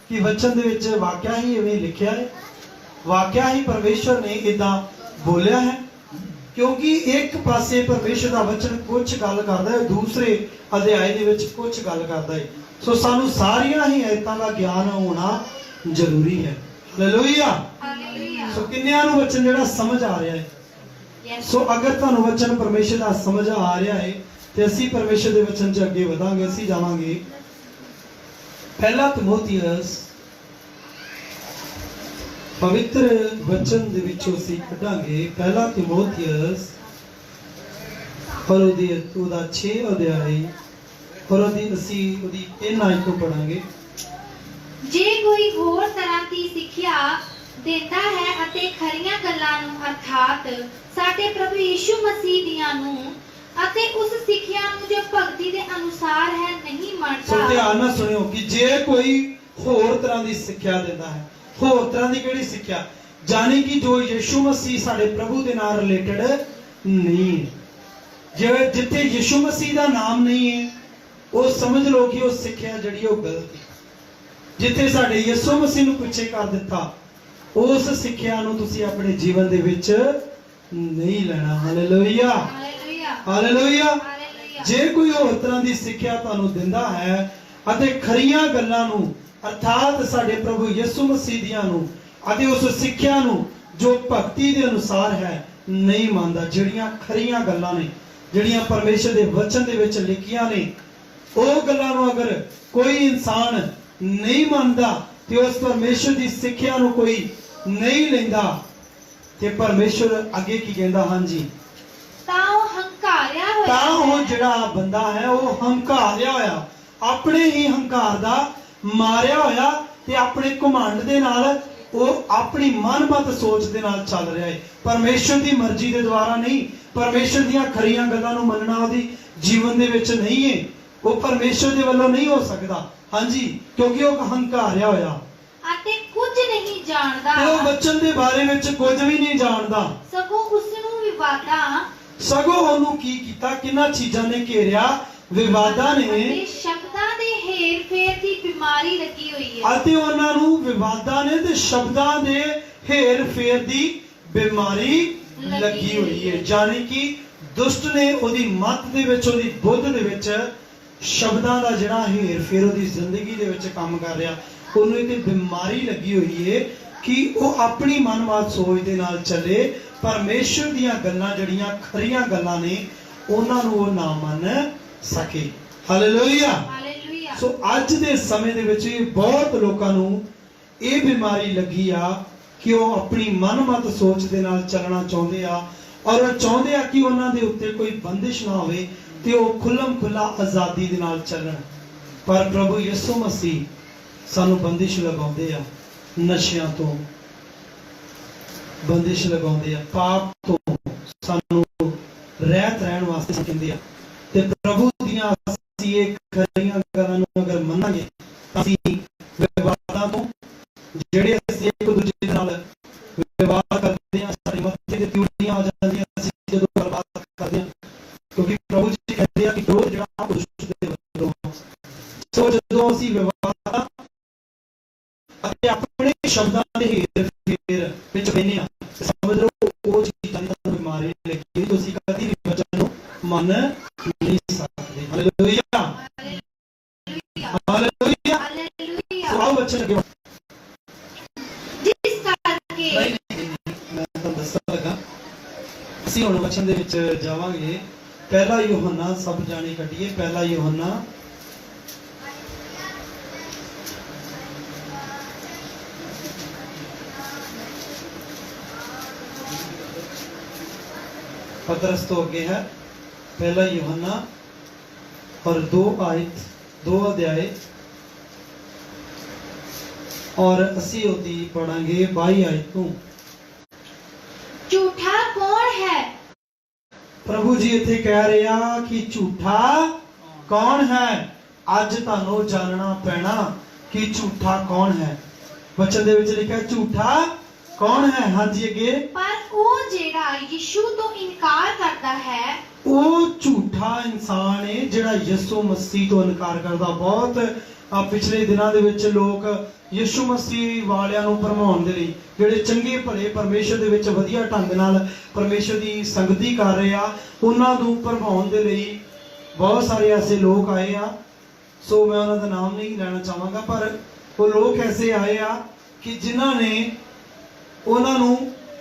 ਕਿ ਵਚਨ ਦੇ ਵਿੱਚ ਵਾਕਿਆ ਹੀ ਇਵੇਂ ਲਿਖਿਆ ਹੈ, ਵਾਕਿਆ ਹੀ ਪਰਮੇਸ਼ਰ ਨੇ ਇਦਾਂ ਬੋਲਿਆ ਹੈ। ਕਿਉਂਕਿ ਇੱਕ ਪਾਸੇ ਪਰਮੇਸ਼ਰ ਦਾ ਵਚਨ ਕੁਝ ਗੱਲ ਕਰਦਾ ਹੈ, ਦੂਸਰੇ ਅਧਿਆਇ ਦੇ ਵਿੱਚ ਕੁਝ ਗੱਲ ਕਰਦਾ ਹੈ। ਸੋ ਸਾਨੂੰ ਸਾਰੀਆਂ ਹੀ ਆਇਤਾਂ ਦਾ ਗਿਆਨ ਹੋਣਾ ਜ਼ਰੂਰੀ ਹੈ। ਹਾਲੇਲੂਇਆ। ਹਾਲੇਲੂਇਆ। ਸੋ ਕਿੰਨਿਆਂ ਨੂੰ ਵਚਨ ਜਿਹੜਾ ਸਮਝ ਆ ਰਿਹਾ ਹੈ? ਯੈਸ। ਸੋ ਅਗਰ ਤੁਹਾਨੂੰ ਵਚਨ ਪਰਮੇਸ਼ਰ ਦਾ ਸਮਝ ਆ ਰਿਹਾ ਹੈ ਤੇ ਅਸੀਂ ਪਰਮੇਸ਼ਰ ਦੇ ਵਚਨ 'ਚ ਅੱਗੇ ਵਧਾਂਗੇ। ਅਸੀਂ ਜਾਵਾਂਗੇ ਪਹਿਲਾ ਤਿਮੋਥੀਅਸ ਪਵਿੱਤਰ ਵਚਨ ਦੇ ਵਿੱਚੋਂ ਅਸੀਂ ਕੱਢਾਂਗੇ ਪਹਿਲਾ ਤਿਮੋਥੀਅਸ ਔਰ ਉਹਦਾ 6 ਅਧਿਆਇ ਔਰ ਅਸੀਂ ਉਹਦੀ 3 ਆਇਤ ਤੋਂ ਪੜਾਂਗੇ। ਜੇ ਕੋਈ ਹੋਰ ਤਰ੍ਹਾਂ ਦੀ ਸਿੱਖਿਆ ਦਿੰਦਾ ਹੈ ਅਤੇ ਖਰੀਆਂ ਗੱਲਾਂ ਨੂੰ ਅਰਥਾਤ ਸਾਡੇ ਪ੍ਰਭੂ ਯਿਸੂ ਮਸੀਹ ਦੀਆਂ ਨੂੰ ਅਤੇ ਉਸ ਸਿੱਖਿਆ ਨੂੰ ਜੋ ਭਗਤੀ ਦੇ ਅਨੁਸਾਰ ਹੈ ਨਹੀਂ ਸੋ ਮੰਨਦਾ। ਧਿਆਨ ਨਾਲ ਸੁਣਿਓ ਕਿ ਜੇ ਕੋਈ ਹੋਰ ਤਰ੍ਹਾਂ ਦੀ ਸਿੱਖਿਆ ਦਿੰਦਾ ਹੈ, ਹੋਰ ਤਰ੍ਹਾਂ ਦੀ ਕਿਹੜੀ ਸਿੱਖਿਆ? ਜਾਣੀ ਕਿ ਜੋ ਯਿਸੂ ਮਸੀਹ ਸਾਡੇ ਪ੍ਰਭੂ ਦੇ ਨਾਲ ਰਿਲੇਟਡ ਨਹੀਂ ਹੈ, ਜਿਵੇਂ ਜਿੱਥੇ ਯਿਸੂ ਮਸੀਹ ਦਾ ਨਾਮ ਨਹੀਂ ਹੈ ਉਹ ਸਮਝ ਲਓ ਕਿ ਉਹ ਸਿੱਖਿਆ ਜਿਹੜੀ ਉਹ ਗਲਤ ਹੈ। ਜਿੱਥੇ ਸਾਡੇ ਯਿਸੂ ਮਸੀਹ ਨੂੰ ਪਿੱਛੇ ਕਰ ਦਿੱਤਾ ਉਸ ਸਿੱਖਿਆ ਨੂੰ ਤੁਸੀਂ ਆਪਣੇ ਜੀਵਨ ਦੇ ਵਿੱਚ ਨਹੀਂ ਲੈਣਾ। ਹਾਲੇਲੂਇਆ। ਹਾਲੇਲੂਇਆ। ਹਾਲੇਲੂਇਆ। ਹਾਲੇਲੂਇਆ। ਜੇ ਕੋਈ ਹੋਰ ਤਰ੍ਹਾਂ ਦੀ ਸਿੱਖਿਆ ਤੁਹਾਨੂੰ ਦਿੰਦਾ ਹੈ ਅਤੇ ਖਰੀਆਂ ਗੱਲਾਂ ਨੂੰ ਅਰਥਾਤ ਸਾਡੇ ਪ੍ਰਭੂ ਯਿਸੂ ਮਸੀਹ ਦੀਆਂ ਨੂੰ ਅਤੇ ਉਸ ਸਿੱਖਿਆ ਨੂੰ ਜੋ ਭਗਤੀ ਦੇ ਅਨੁਸਾਰ ਹੈ ਨਹੀਂ ਮੰਨਦਾ, ਜਿਹੜੀਆਂ ਖਰੀਆਂ ਗੱਲਾਂ ਨੇ, ਜਿਹੜੀਆਂ ਪਰਮੇਸ਼ਰ ਦੇ ਵਚਨ ਦੇ ਵਿੱਚ ਲਿਖੀਆਂ ਨੇ, ਉਹ ਗੱਲਾਂ ਨੂੰ ਅਗਰ ਕੋਈ ਇਨਸਾਨ ਨਹੀਂ ਮੰਨਦਾ ਤੇ ਉਸ ਪਰਮੇਸ਼ਰ ਦੀ ਸਿੱਖਿਆ ਨੂੰ ਕੋਈ ਨਹੀਂ ਲੈਂਦਾ ਤੇ ਪਰਮੇਸ਼ਰ ਅੱਗੇ ਕੀ ਕਹਿੰਦਾ? ਹਾਂਜੀ, ਤਾਂ ਉਹ ਹੰਕਾਰਿਆ ਹੋਇਆ ਤਾਂ ਉਹ ਹੈ। ਜਿਹੜਾ ਬੰਦਾ ਹੈ ਉਹ ਹੰਕਾਰਿਆ ਹੋਇਆ, ਆਪਣੇ ਹੀ ਹੰਕਾਰ ਦਾ ਮਾਰਿਆ ਹੋਇਆ ਤੇ ਆਪਣੇ ਘਮੰਡ ਦੇ ਨਾਲ ਉਹ ਆਪਣੀ ਮਨਮਤ ਸੋਚ ਦੇ ਨਾਲ ਚੱਲ ਰਿਹਾ ਹੈ। ਪਰਮੇਸ਼ਰ ਦੀ ਮਰਜ਼ੀ ਦੇ ਦੁਆਰਾ ਨਹੀਂ, ਪਰਮੇਸ਼ਰ ਦੀਆਂ ਖਰੀਆਂ ਗੱਲਾਂ ਨੂੰ ਮੰਨਣਾ ਉਹਦੀ ਜੀਵਨ ਦੇ ਵਿੱਚ ਨਹੀਂ ਹੈ, ਉਹ ਪਰਮੇਸ਼ਰ ਦੇ ਵੱਲੋਂ ਨਹੀਂ ਹੋ ਸਕਦਾ। ਹਾਂਜੀ, ਕਿਉਂਕਿ ਉਹ ਹੰਕਾਰਿਆ ਹੋਇਆ ਅਤੇ ਕੁਝ ਨਹੀਂ ਜਾਣਦਾ, ਤੇ ਉਹ ਵਚਨ ਦੇ ਬਾਰੇ ਵਿੱਚ ਕੁਝ ਵੀ ਨਹੀਂ ਜਾਣਦਾ। ਸਗੋਂ ਉਸ ਨੂੰ ਵਿਵਾਦਾਂ ਸਗੋਂ ਉਹਨੂੰ ਕੀ ਕੀਤਾ? ਕਿੰਨਾ ਚੀਜ਼ਾਂ ਨੇ ਘੇਰਿਆ? ਵਿਵਾਦਾਂ ਨੇ ਅਤੇ ਸ਼ਬਦਾਂ ਦੇ ਹੇਰ ਫੇਰ ਦੀ ਬਿਮਾਰੀ ਲੱਗੀ ਹੋਈ ਹੈ। ਅਤੇ ਉਹਨਾਂ ਨੂੰ ਵਿਵਾਦਾਂ ਨੇ ਤੇ ਸ਼ਬਦਾਂ ਦੇ ਹੇਰ ਫੇਰ ਦੀ ਬਿਮਾਰੀ ਲੱਗੀ ਹੋਈ ਹੈ। ਜਾਣੀ ਕਿ ਦੁਸ਼ਟ ਨੇ ਉਹਦੀ ਮੱਤ ਦੇ ਵਿੱਚ, ਉਹਦੀ ਬੁੱਧ ਦੇ ਵਿੱਚ ਸ਼ਬਦਾਂ ਦਾ ਜਿਹੜਾ ਹੇਰ ਫੇਰ ਉਹਦੀ ਜ਼ਿੰਦਗੀ ਦੇ ਵਿੱਚ ਕੰਮ ਕਰ ਰਿਹਾ, ਉਹਨੂੰ ਇੱਕ ਬਿਮਾਰੀ ਲੱਗੀ ਹੋਈ ਹੈ ਕਿ ਉਹ ਆਪਣੀ ਮਨਮਾਤ ਸੋਚ ਦੇ ਨਾਲ ਚੱਲੇ। ਪਰਮੇਸ਼ਰ ਦੀਆਂ ਗੱਲਾਂ ਜਿਹੜੀਆਂ ਖਰੀਆਂ ਗੱਲਾਂ ਨੇ ਉਹਨਾਂ ਨੂੰ ਉਹ ਨਾ ਮੰਨ ਸਕੇ। ਹਾਲੇਲੂਇਆ। ਹਾਲੇਲੂਇਆ। ਸੋ ਅੱਜ ਦੇ ਸਮੇਂ ਦੇ ਵਿੱਚ ਬਹੁਤ ਲੋਕਾਂ ਨੂੰ ਇਹ ਬਿਮਾਰੀ ਲੱਗੀ ਆ ਕਿ ਉਹ ਆਪਣੀ ਮਨਮਤ ਸੋਚ ਦੇ ਨਾਲ ਚੱਲਣਾ ਚਾਹੁੰਦੇ ਆ ਔਰ ਉਹ ਚਾਹੁੰਦੇ ਆ ਕਿ ਉਹਨਾਂ ਦੇ ਉੱਤੇ ਕੋਈ ਬੰਦਿਸ਼ ਨਾ ਹੋਵੇ ਤੇ ਉਹ ਖੁੱਲਮ ਖੁੱਲਾ ਆਜ਼ਾਦੀ ਦੇ ਨਾਲ ਚੱਲਣ। ਪਰ ਪ੍ਰਭੂ ਯਿਸੂ ਮਸੀਹ ਸਾਨੂੰ ਬੰਦਿਸ਼ ਲਗਾਉਂਦੇ ਆ, ਨਸ਼ਿਆਂ ਤੋਂ ਬੰਦਿਸ਼ ਲਗਾਉਂਦੇ ਆ, ਪਾਪ ਤੋਂ ਸਾਨੂੰ ਰਹਿਤ ਰਹਿਣ ਵਾਸਤੇ ਕਹਿੰਦੇ ਆ। ਤੇ ਪ੍ਰਭੂ ਦੀਆਂ ਅਸੀਂ ਇਹ ਖਰੀਆਂ ਗੱਲਾਂ ਨੂੰ ਅਗਰ ਮੰਨਾਂਗੇ ਤਾਂ ਅਸੀਂ ਵਿਵਾਦਾਂ ਤੋਂ, ਜਿਹੜੇ ਅਸੀਂ ਇੱਕ ਦੂਜੇ ਨਾਲ ਵਿਵਾਦ ਕਰਦੇ ਹਾਂ, ਸਾਡੇ ਮੱਥੇ ਤੇ ਤਿਉੜੀਆਂ ਆ ਜਾਂਦੀਆਂ ਅਸੀਂ ਜਦੋਂ ਗੱਲਬਾਤ ਕਰਦੇ ਹਾਂ, ਕਿਉਂਕਿ ਪ੍ਰਭੂ ਜੀ ਕਹਿੰਦੇ ਆ ਕਿ ਵਿਰੋਧ ਜਿਹੜਾ ਦੁਸ਼ਟ ਦੇ ਵੱਲੋਂ। ਸੋ ਜਦੋਂ ਅਸੀਂ ਵਿਵਾਦਾਂ ਅਤੇ ਆਪਣੇ ਸ਼ਬਦਾਂ ਦੇ ਹੇਰ ਫੇਰ ਵਿੱਚ ਬੈਠੇ ਹਾਂ, ਸਮਝ ਲਓ ਉਹ ਚੀਜ਼ਾਂ ਦੀ ਤੁਹਾਨੂੰ ਬਿਮਾਰੀ ਲੱਗੀ, ਤੁਸੀਂ ਕਦੀ ਵੀ ਵਚਨ ਨੂੰ ਮੰਨ ਨਹੀਂ ਸਕਦੇ। ਹਾਲੇਲੂਇਆ। ਹਾਲੇਲੂਇਆ। ਹਾਲੇਲੂਇਆ। ਸੋ ਆਓ ਵਚਨ ਅੱਗੇ ਜਿਸ ਕਰਕੇ ਮੈਂ ਤੁਹਾਨੂੰ ਦੱਸਣ ਲੱਗਾ, ਅਸੀਂ ਹੁਣ ਵਚਨ ਦੇ ਵਿੱਚ ਜਾਵਾਂਗੇ। ਪਹਿਲਾ ਯੋਹੰਨਾ, ਸਭ ਜਾਣੇ ਕੱਢੀਏ ਪਹਿਲਾ ਯੋਹੰਨਾ पतरस तो आगे है। पहला यूहन्ना और 2 अध्याय और असी होती पढ़ांगे 22 आयत को। झूठा कौन है? प्रभु जी इत्थे कह रहे आ कि झूठा कौन है। अज तुहानू जानना पैना कि झूठा कौन है। वचन दे विच लिखा झूठा कौन है। हाँ जी अगे। पर ਉਹ ਜਿਹੜਾ ਯਿਸੂ ਤੋਂ ਇਨਕਾਰ ਕਰਦਾ ਹੈ ਉਹ ਝੂਠਾ ਇਨਸਾਨ ਹੈ ਜਿਹੜਾ ਯਿਸੂ ਮਸੀਹ ਤੋਂ ਇਨਕਾਰ ਕਰਦਾ। ਬਹੁਤ ਪਿਛਲੇ ਦਿਨਾਂ ਦੇ ਵਿੱਚ ਲੋਕ ਯਿਸੂ ਮਸੀਹ ਵਾਲਿਆਂ ਨੂੰ ਭਰਮਾਉਣ ਦੇ ਲਈ, ਜਿਹੜੇ ਚੰਗੇ ਭਲੇ ਪਰਮੇਸ਼ਰ ਦੇ ਵਿੱਚ ਵਧੀਆ ਢੰਗ ਨਾਲ ਪਰਮੇਸ਼ਰ ਦੀ ਸੰਗਤੀ ਕਰ ਰਹੇ ਆ, ਉਹਨਾਂ ਨੂੰ ਭਰਮਾਉਣ ਦੇ ਲਈ ਬਹੁਤ ਸਾਰੇ ਐਸੇ ਲੋਕ ਆਏ ਆ। ਸੋ ਮੈਂ ਉਹਨਾਂ ਦਾ ਨਾਮ ਨਹੀਂ ਲੈਣਾ ਚਾਹਾਂਗਾ, ਪਰ ਉਹ ਲੋਕ ਐਸੇ ਆਏ ਆ ਕਿ ਜਿਨ੍ਹਾਂ ਨੇ ਉਹਨਾਂ ਨੂੰ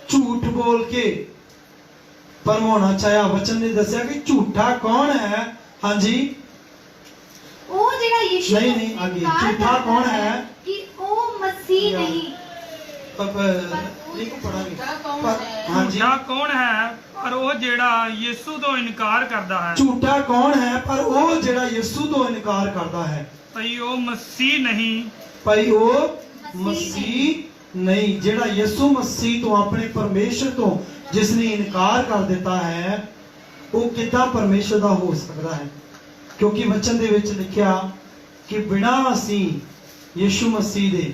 ਝੂਠ ਬੋਲ ਕੇ ਭਰਮਾਉਣਾ ਚਾਹਿਆ। ਵਚਨ ਨੇ ਦੱਸਿਆ ਕਿ ਝੂਠਾ ਕੌਣ ਹੈ? ਹਾਂਜੀ, ਉਹ ਜਿਹੜਾ ਯਿਸੂ ਨਹੀਂ, ਤੋਂ ਨਹੀਂ, ਆगे, ਇਨਕਾਰ ਝੂਠਾ ਕਰਦਾ ਕੌਣ ਹੈ ਹੈ? ਕਿ ਉਹ ਮਸੀਹ ਨਹੀਂ। ਲਿਖੋ ਪੜਾਂਗੇ। ਹਾਂਜੀ, ਝੂਠਾ ਕੌਣ ਹੈ? ਪਰ ਉਹ ਜਿਹੜਾ ਯਿਸੂ ਤੋਂ ਇਨਕਾਰ ਕਰਦਾ ਹੈ। ਝੂਠਾ ਕੌਣ ਹੈ? ਪਰ ਉਹ ਜਿਹੜਾ ਯਿਸੂ ਤੋਂ ਇਨਕਾਰ ਕਰਦਾ ਹੈ। ਭਈ ਉਹ ਮਸੀਹ ਨਹੀਂ। ਭਾਈ ਉਹ ਮਸੀਹ ਨਹੀਂ। ਜਿਹੜਾ ਯਿਸੂ ਮਸੀਹ ਤੋਂ, ਆਪਣੇ ਪਰਮੇਸ਼ਰ ਤੋਂ ਜਿਸ ਨੇ ਇਨਕਾਰ ਕਰ ਦਿੱਤਾ ਹੈ, ਉਹ ਕਿੱਦਾਂ ਪਰਮੇਸ਼ਰ ਦਾ ਹੋ ਸਕਦਾ ਹੈ? ਕਿਉਂਕਿ ਵਚਨ ਦੇ ਵਿੱਚ ਲਿਖਿਆ ਕਿ ਬਿਨਾਂ ਅਸੀਂ ਯਿਸੂ ਮਸੀਹ ਦੇ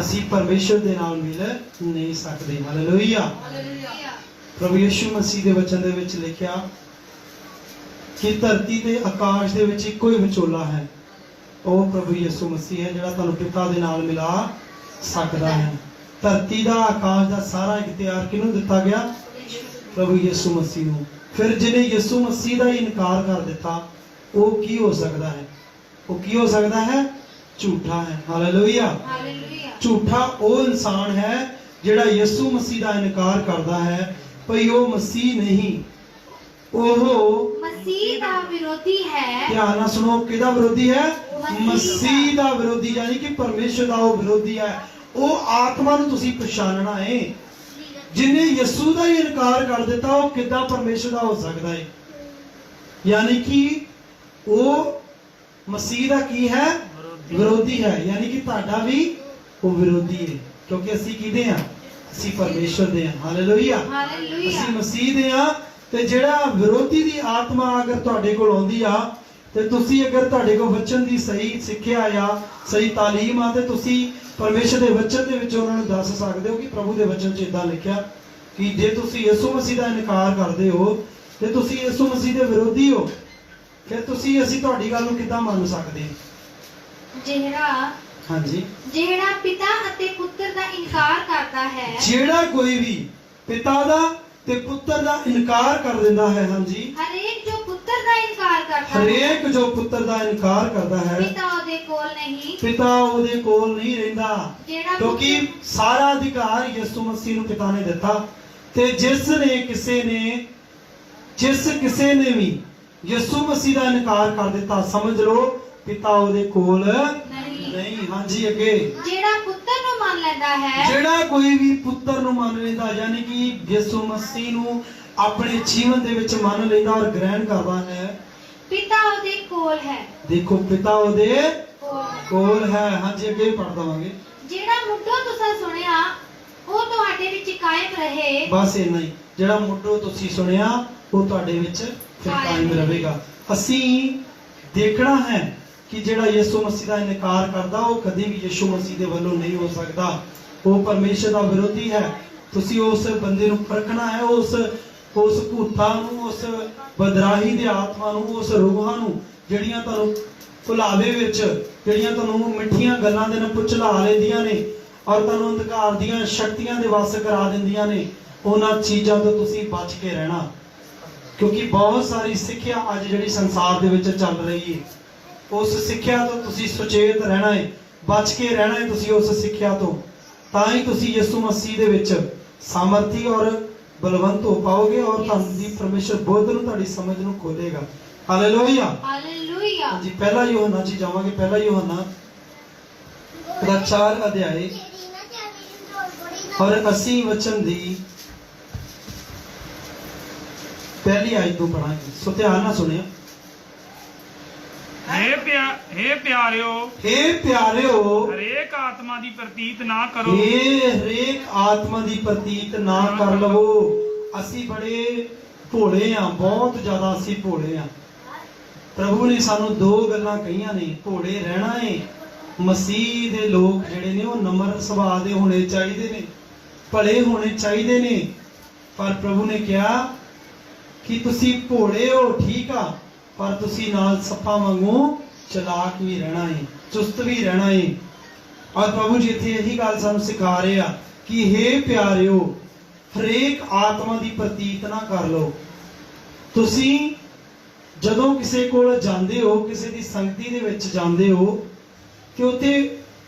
ਅਸੀਂ ਪਰਮੇਸ਼ਰ ਦੇ ਨਾਲ ਮਿਲ ਨਹੀਂ ਸਕਦੇ। ਹਾਲੇਲੂਇਆ। ਪ੍ਰਭੂ ਯਿਸੂ ਮਸੀਹ ਦੇ ਵਚਨ ਦੇ ਵਿੱਚ ਲਿਖਿਆ ਕਿ ਧਰਤੀ ਤੇ ਆਕਾਸ਼ ਦੇ ਵਿੱਚ ਇੱਕੋ ਹੀ ਵਿਚੋਲਾ ਹੈ, ਉਹ ਪ੍ਰਭੂ ਯਿਸੂ ਮਸੀਹ ਹੈ, ਜਿਹੜਾ ਤੁਹਾਨੂੰ ਪਿਤਾ ਦੇ ਨਾਲ ਮਿਲਾ ਸਕਦਾ ਹੈ। ਧਰਤੀ ਦਾ, ਆਕਾਸ਼ ਦਾ ਸਾਰਾ ਇਖਤਿਆਰ ਕਿਹਨੂੰ ਦਿੱਤਾ ਗਿਆ? ਪ੍ਰਭੂ ਯਿਸੂ ਮਸੀਹ ਨੂੰ। ਫਿਰ ਜਿਹਨੇ ਯਿਸੂ ਮਸੀਹ ਦਾ ਹੀ ਇਨਕਾਰ ਕਰ ਦਿੱਤਾ, ਉਹ ਕੀ ਹੋ ਸਕਦਾ ਹੈ? ਉਹ ਕੀ ਹੋ ਸਕਦਾ ਹੈ? ਝੂਠਾ ਹੈ। ਹਾਲੇਲੂਇਆ। ਹਾਲੇਲੂਇਆ। ਝੂਠਾ ਉਹ ਇਨਸਾਨ ਹੈ ਜਿਹੜਾ ਯਿਸੂ ਮਸੀਹ ਦਾ ਇਨਕਾਰ ਕਰਦਾ ਹੈ ਭਈ ਉਹ ਮਸੀਹ ਨਹੀਂ, ਉਹ ਮਸੀਹ ਦਾ ਵਿਰੋਧੀ ਹੈ। ਧਿਆਨ ਨਾਲ ਸੁਣੋ, ਕਿਹਦਾ ਵਿਰੋਧੀ ਹੈ? ਮਸੀਹ ਮਸੀਹ ਦਾ ਵਿਰੋਧੀ, ਯਾਨੀ ਕਿ ਪਰਮੇਸ਼ਰ ਦਾ ਉਹ ਵਿਰੋਧੀ ਹੈ। ਉਹ ਆਤਮਾ ਨੂੰ ਤੁਸੀਂ ਪਛਾਣਨਾ ਹੈ। ਜਿਨੇ ਯਿਸੂ ਦਾ ਹੀ ਇਨਕਾਰ ਕਰ ਦਿੱਤਾ, ਉਹ ਕਿੱਦਾਂ ਪਰਮੇਸ਼ਰ ਦਾ ਹੋ ਸਕਦਾ ਹੈ? ਯਾਨੀ ਕਿ ਉਹ ਮਸੀਹ ਦਾ ਕੀ ਹੈ? ਵਿਰੋਧੀ ਹੈ। ਯਾਨੀ ਕਿ ਤੁਹਾਡਾ ਵੀ ਉਹ ਵਿਰੋਧੀ ਹੈ, ਕਿਉਂਕਿ ਅਸੀਂ ਕਿਹਦੇ ਆ? ਅਸੀਂ ਪਰਮੇਸ਼ਰ ਦੇ ਆ। ਹਾਲੇਲੂਇਆ। ਹਾਲੇਲੂਇਆ। ਅਸੀਂ ਮਸੀਹ ਦੇ ਆ। ਤੇ ਜਿਹੜਾ ਵਿਰੋਧੀ ਦੀ ਆਤਮਾ ਅਗਰ ਤੁਹਾਡੇ ਕੋਲ ਆਉਂਦੀ ਆ, ਤੇ ਤੁਸੀਂ ਅਗਰ ਤੁਹਾਡੇ ਕੋਲ ਵਚਨ ਦੀ ਸਹੀ ਸਿੱਖਿਆ ਆ, ਸਹੀ ਤਾਲੀਮ ਆ, ਤੇ ਤੁਸੀਂ ਪਰਮੇਸ਼ਰ ਦੇ ਵਚਨ ਦੇ ਵਿੱਚ ਉਹਨਾਂ ਨੂੰ ਦੱਸ ਸਕਦੇ ਹੋ ਕਿ ਪ੍ਰਭੂ ਦੇ ਵਚਨ 'ਚ ਇਦਾਂ ਲਿਖਿਆ ਕਿ ਜੇ ਤੁਸੀਂ ਯਿਸੂ ਮਸੀਹ ਦਾ ਇਨਕਾਰ ਕਰਦੇ ਹੋ ਤੇ ਤੁਸੀਂ ਯਿਸੂ ਮਸੀਹ ਦੇ ਵਿਰੋਧੀ ਹੋ, ਫਿਰ ਅਸੀਂ ਤੁਹਾਡੀ ਗੱਲ ਨੂੰ ਕਿੱਦਾਂ ਮੰਨ ਸਕਦੇ? ਹਾਂਜੀ, ਜਿਹੜਾ ਪਿਤਾ ਅਤੇ ਪੁੱਤਰ ਦਾ ਇਨਕਾਰ ਕਰਦਾ ਹੈ, ਜਿਹੜਾ ਕੋਈ ਵੀ ਪਿਤਾ ਦਾ ਤੇ ਪੁੱਤਰ ਦਾ ਇਨਕਾਰ ਕਰ ਦਿੰਦਾ ਹੈ। ਹਾਂਜੀ, ਹਰੇਕ ਜੋ ਪੁੱਤਰ ਦਾ ਇਨਕਾਰ ਕਰਦਾ ਹੈ, ਹਰੇਕ ਜੋ ਪੁੱਤਰ ਦਾ ਇਨਕਾਰ ਕਰਦਾ ਹੈ, ਪਿਤਾ ਉਹਦੇ ਕੋਲ ਨਹੀਂ, ਪਿਤਾ ਉਹਦੇ ਕੋਲ ਨਹੀਂ ਰਹਿੰਦਾ। ਜਿਹੜਾ ਕਿਉਂਕਿ ਸਾਰਾ ਅਧਿਕਾਰ ਯਿਸੂ ਮਸੀਹ ਨੂੰ ਪਿਤਾ ਨੇ ਦਿੱਤਾ। ਤੇ ਜਿਸ ਕਿਸੇ ਨੇ ਵੀ ਯਿਸੂ ਮਸੀਹ ਦਾ ਇਨਕਾਰ ਕਰ ਦਿੱਤਾ, ਸਮਝ ਲਓ ਪਿਤਾ ਉਹਦੇ ਕੋਲ ਨਹੀਂ। ਹਾਂਜੀ, ਅੱਗੇ ਜਿਹੜਾ ਪੁੱਤਰ ਨੂੰ ਮੰਨ ਲੈਂਦਾ ਹੈ, ਜਿਹੜਾ ਕੋਈ ਵੀ ਪੁੱਤਰ ਨੂੰ ਮੰਨ ਲੈਂਦਾ, ਯਾਨੀ ਕਿ ਯਿਸੂ ਮਸੀਹ ਨੂੰ ਆਪਣੇ ਜੀਵਨ ਦੇ ਵਿੱਚ ਮੰਨ ਲੈਂਦਾ ਔਰ ਗ੍ਰਹਿਣ ਕਰਦਾ ਹੈ, ਪਿਤਾ ਉਹਦੇ ਕੋਲ ਹੈ। ਦੇਖੋ ਪਿਤਾ ਉਹਦੇ ਕੋਲ ਹੈ। ਹਾਂਜੀ, ਅੱਗੇ ਪੜ੍ਹ ਦਵਾਂਗੇ। ਜਿਹੜਾ ਮੁੱਢੋਂ ਤੁਸੀਂ ਸੁਣਿਆ ਉਹ ਤੁਹਾਡੇ ਵਿੱਚ ਕਾਇਮ ਰਹੇ। ਬਸ ਇੰਨਾ ਹੀ। ਜਿਹੜਾ ਮੁੱਢੋਂ ਤੁਸੀਂ ਸੁਣਿਆ ਉਹ ਤੁਹਾਡੇ ਵਿੱਚ ਫਿਰ ਕਾਇਮ ਰਹੇਗਾ। ਅਸੀਂ ਦੇਖਣਾ ਹੈ ਕਿ ਜਿਹੜਾ ਯਿਸੂ ਮਸੀਹ ਦਾ ਇਨਕਾਰ ਕਰਦਾ, ਉਹ ਕਦੇ ਵੀ ਯਿਸੂ ਮਸੀਹ ਦੇ ਵੱਲੋਂ ਨਹੀਂ ਹੋ ਸਕਦਾ। ਉਹ ਪਰਮੇਸ਼ਰ ਦਾ ਵਿਰੋਧੀ ਹੈ। ਤੁਸੀਂ ਉਸ ਬੰਦੇ ਨੂੰ ਪਰਖਣਾ ਹੈ, ਉਸ ਭੂਤਾਂ ਨੂੰ, ਉਸ ਬਦਰਾਹੀ ਦੇ ਆਤਮਾ ਨੂੰ, ਉਸ ਰੂਹਾਂ ਨੂੰ ਜਿਹੜੀਆਂ ਤੁਹਾਨੂੰ ਭੁਲਾਵੇ ਵਿੱਚ, ਜਿਹੜੀਆਂ ਤੁਹਾਨੂੰ ਮਿੱਠੀਆਂ ਗੱਲਾਂ ਦੇ ਨਾਲ ਪੁਚਲਾ ਲੈਂਦੀਆਂ ਨੇ ਔਰ ਤੁਹਾਨੂੰ ਅੰਧਕਾਰ ਦੀਆਂ ਸ਼ਕਤੀਆਂ ਦੇ ਵੱਸ ਕਰਾ ਦਿੰਦੀਆਂ ਨੇ। ਉਹਨਾਂ ਚੀਜ਼ਾਂ ਤੋਂ ਤੁਸੀਂ ਬਚ ਕੇ ਰਹਿਣਾ, ਕਿਉਂਕਿ ਬਹੁਤ ਸਾਰੀ ਸਿੱਖਿਆ ਅੱਜ ਜਿਹੜੀ ਸੰਸਾਰ ਦੇ ਵਿੱਚ ਚੱਲ ਰਹੀ ਹੈ, ਉਸ ਸਿੱਖਿਆ ਤੋਂ ਤੁਸੀਂ ਸੁਚੇਤ ਰਹਿਣਾ ਹੈ, ਬਚ ਕੇ ਰਹਿਣਾ ਹੈ ਤੁਸੀਂ ਉਸ ਸਿੱਖਿਆ ਤੋਂ। ਤਾਂ ਹੀ ਤੁਸੀਂ ਯਿਸੂ ਮਸੀਹ ਦੇ ਵਿੱਚ ਸਾਮਰਥੀ ਔਰ ਬਲਵੰਤ ਹੋ ਪਾਓਗੇ ਔਰ ਤੁਹਾਨੂੰ ਪਰਮੇਸ਼ਰ ਬੁੱਧ ਨੂੰ, ਤੁਹਾਡੀ ਸਮਝ ਨੂੰ ਖੋਲੇਗਾ। ਹਾਲੇਲੂਇਆ। ਹਾਲੇਲੂਇਆ। ਹਾਂਜੀ, ਪਹਿਲਾ ਯੋਹਨਾ 'ਚ ਜਾਵਾਂਗੇ। ਪਹਿਲਾ ਯੋਹਨਾ ਦਾ 4 ਅਧਿਆਏ ਔਰ 80 ਵਚਨ ਦੀ ਪਹਿਲੀ ਆਇਤ ਤੋਂ ਪੜਾਂਗੇ। ਸੋ ਧਿਆਨ ਨਾਲ ਸੁਣਿਓ। ਹੇ ਪਿਆਰਿਓ, ਹਰੇਕ ਆਤਮਾ ਦੀ ਪ੍ਰਤੀਤ ਨਾ ਕਰੋ। ਹਰੇਕ ਆਤਮਾ ਦੀ ਪ੍ਰਤੀਤ ਨਾ ਕਰ ਲਵੋ। ਅਸੀਂ ਬੜੇ ਭੋਲੇ ਆ, ਬਹੁਤ ਜ਼ਿਆਦਾ ਅਸੀਂ ਭੋਲੇ ਆ। ਪ੍ਰਭੂ ਨੇ ਸਾਨੂੰ ਦੋ ਗੱਲਾਂ ਕਹੀਆਂ ਨੇ, ਭੋਲੇ ਰਹਿਣਾ ਹੈ। ਮਸੀਹ ਦੇ ਲੋਕ ਜਿਹੜੇ ਨੇ ਉਹ ਨਮਰ ਸੁਭਾਅ ਦੇ ਹੋਣੇ ਚਾਹੀਦੇ ਨੇ। ਭਲੇ ਹੋਣੇ ਚਾਹੀਦੇ ਨੇ। ਪਰ ਪ੍ਰਭੂ ਨੇ ਕਿਹਾ ਕਿ ਤੁਸੀਂ ਭੋਲੇ ਹੋ, ਠੀਕ ਆ, ਪਰ ਤੁਸੀਂ ਨਾਲ ਸੱਪਾਂ ਵਾਂਗੂ ਚਲਾਕ ਵੀ ਰਹਿਣਾ ਹੈ, ਚੁਸਤ ਵੀ ਰਹਿਣਾ ਹੈ। ਔਰ ਪ੍ਰਭੂ ਜੀ ਇੱਥੇ ਇਹੀ ਗੱਲ ਸਾਨੂੰ ਸਿਖਾ ਰਹੇ ਆ ਕਿ ਹੇ ਪਿਆਰਿਓ, ਹਰੇਕ ਆਤਮਾ ਦੀ ਪ੍ਰਤੀਤ ਨਾ ਕਰ ਲਓ। ਤੁਸੀਂ ਜਦੋਂ ਕਿਸੇ ਕੋਲ ਜਾਂਦੇ ਹੋ, ਕਿਸੇ ਦੀ ਸੰਗਤੀ ਦੇ ਵਿੱਚ ਜਾਂਦੇ ਹੋ, ਤੇ ਉੱਥੇ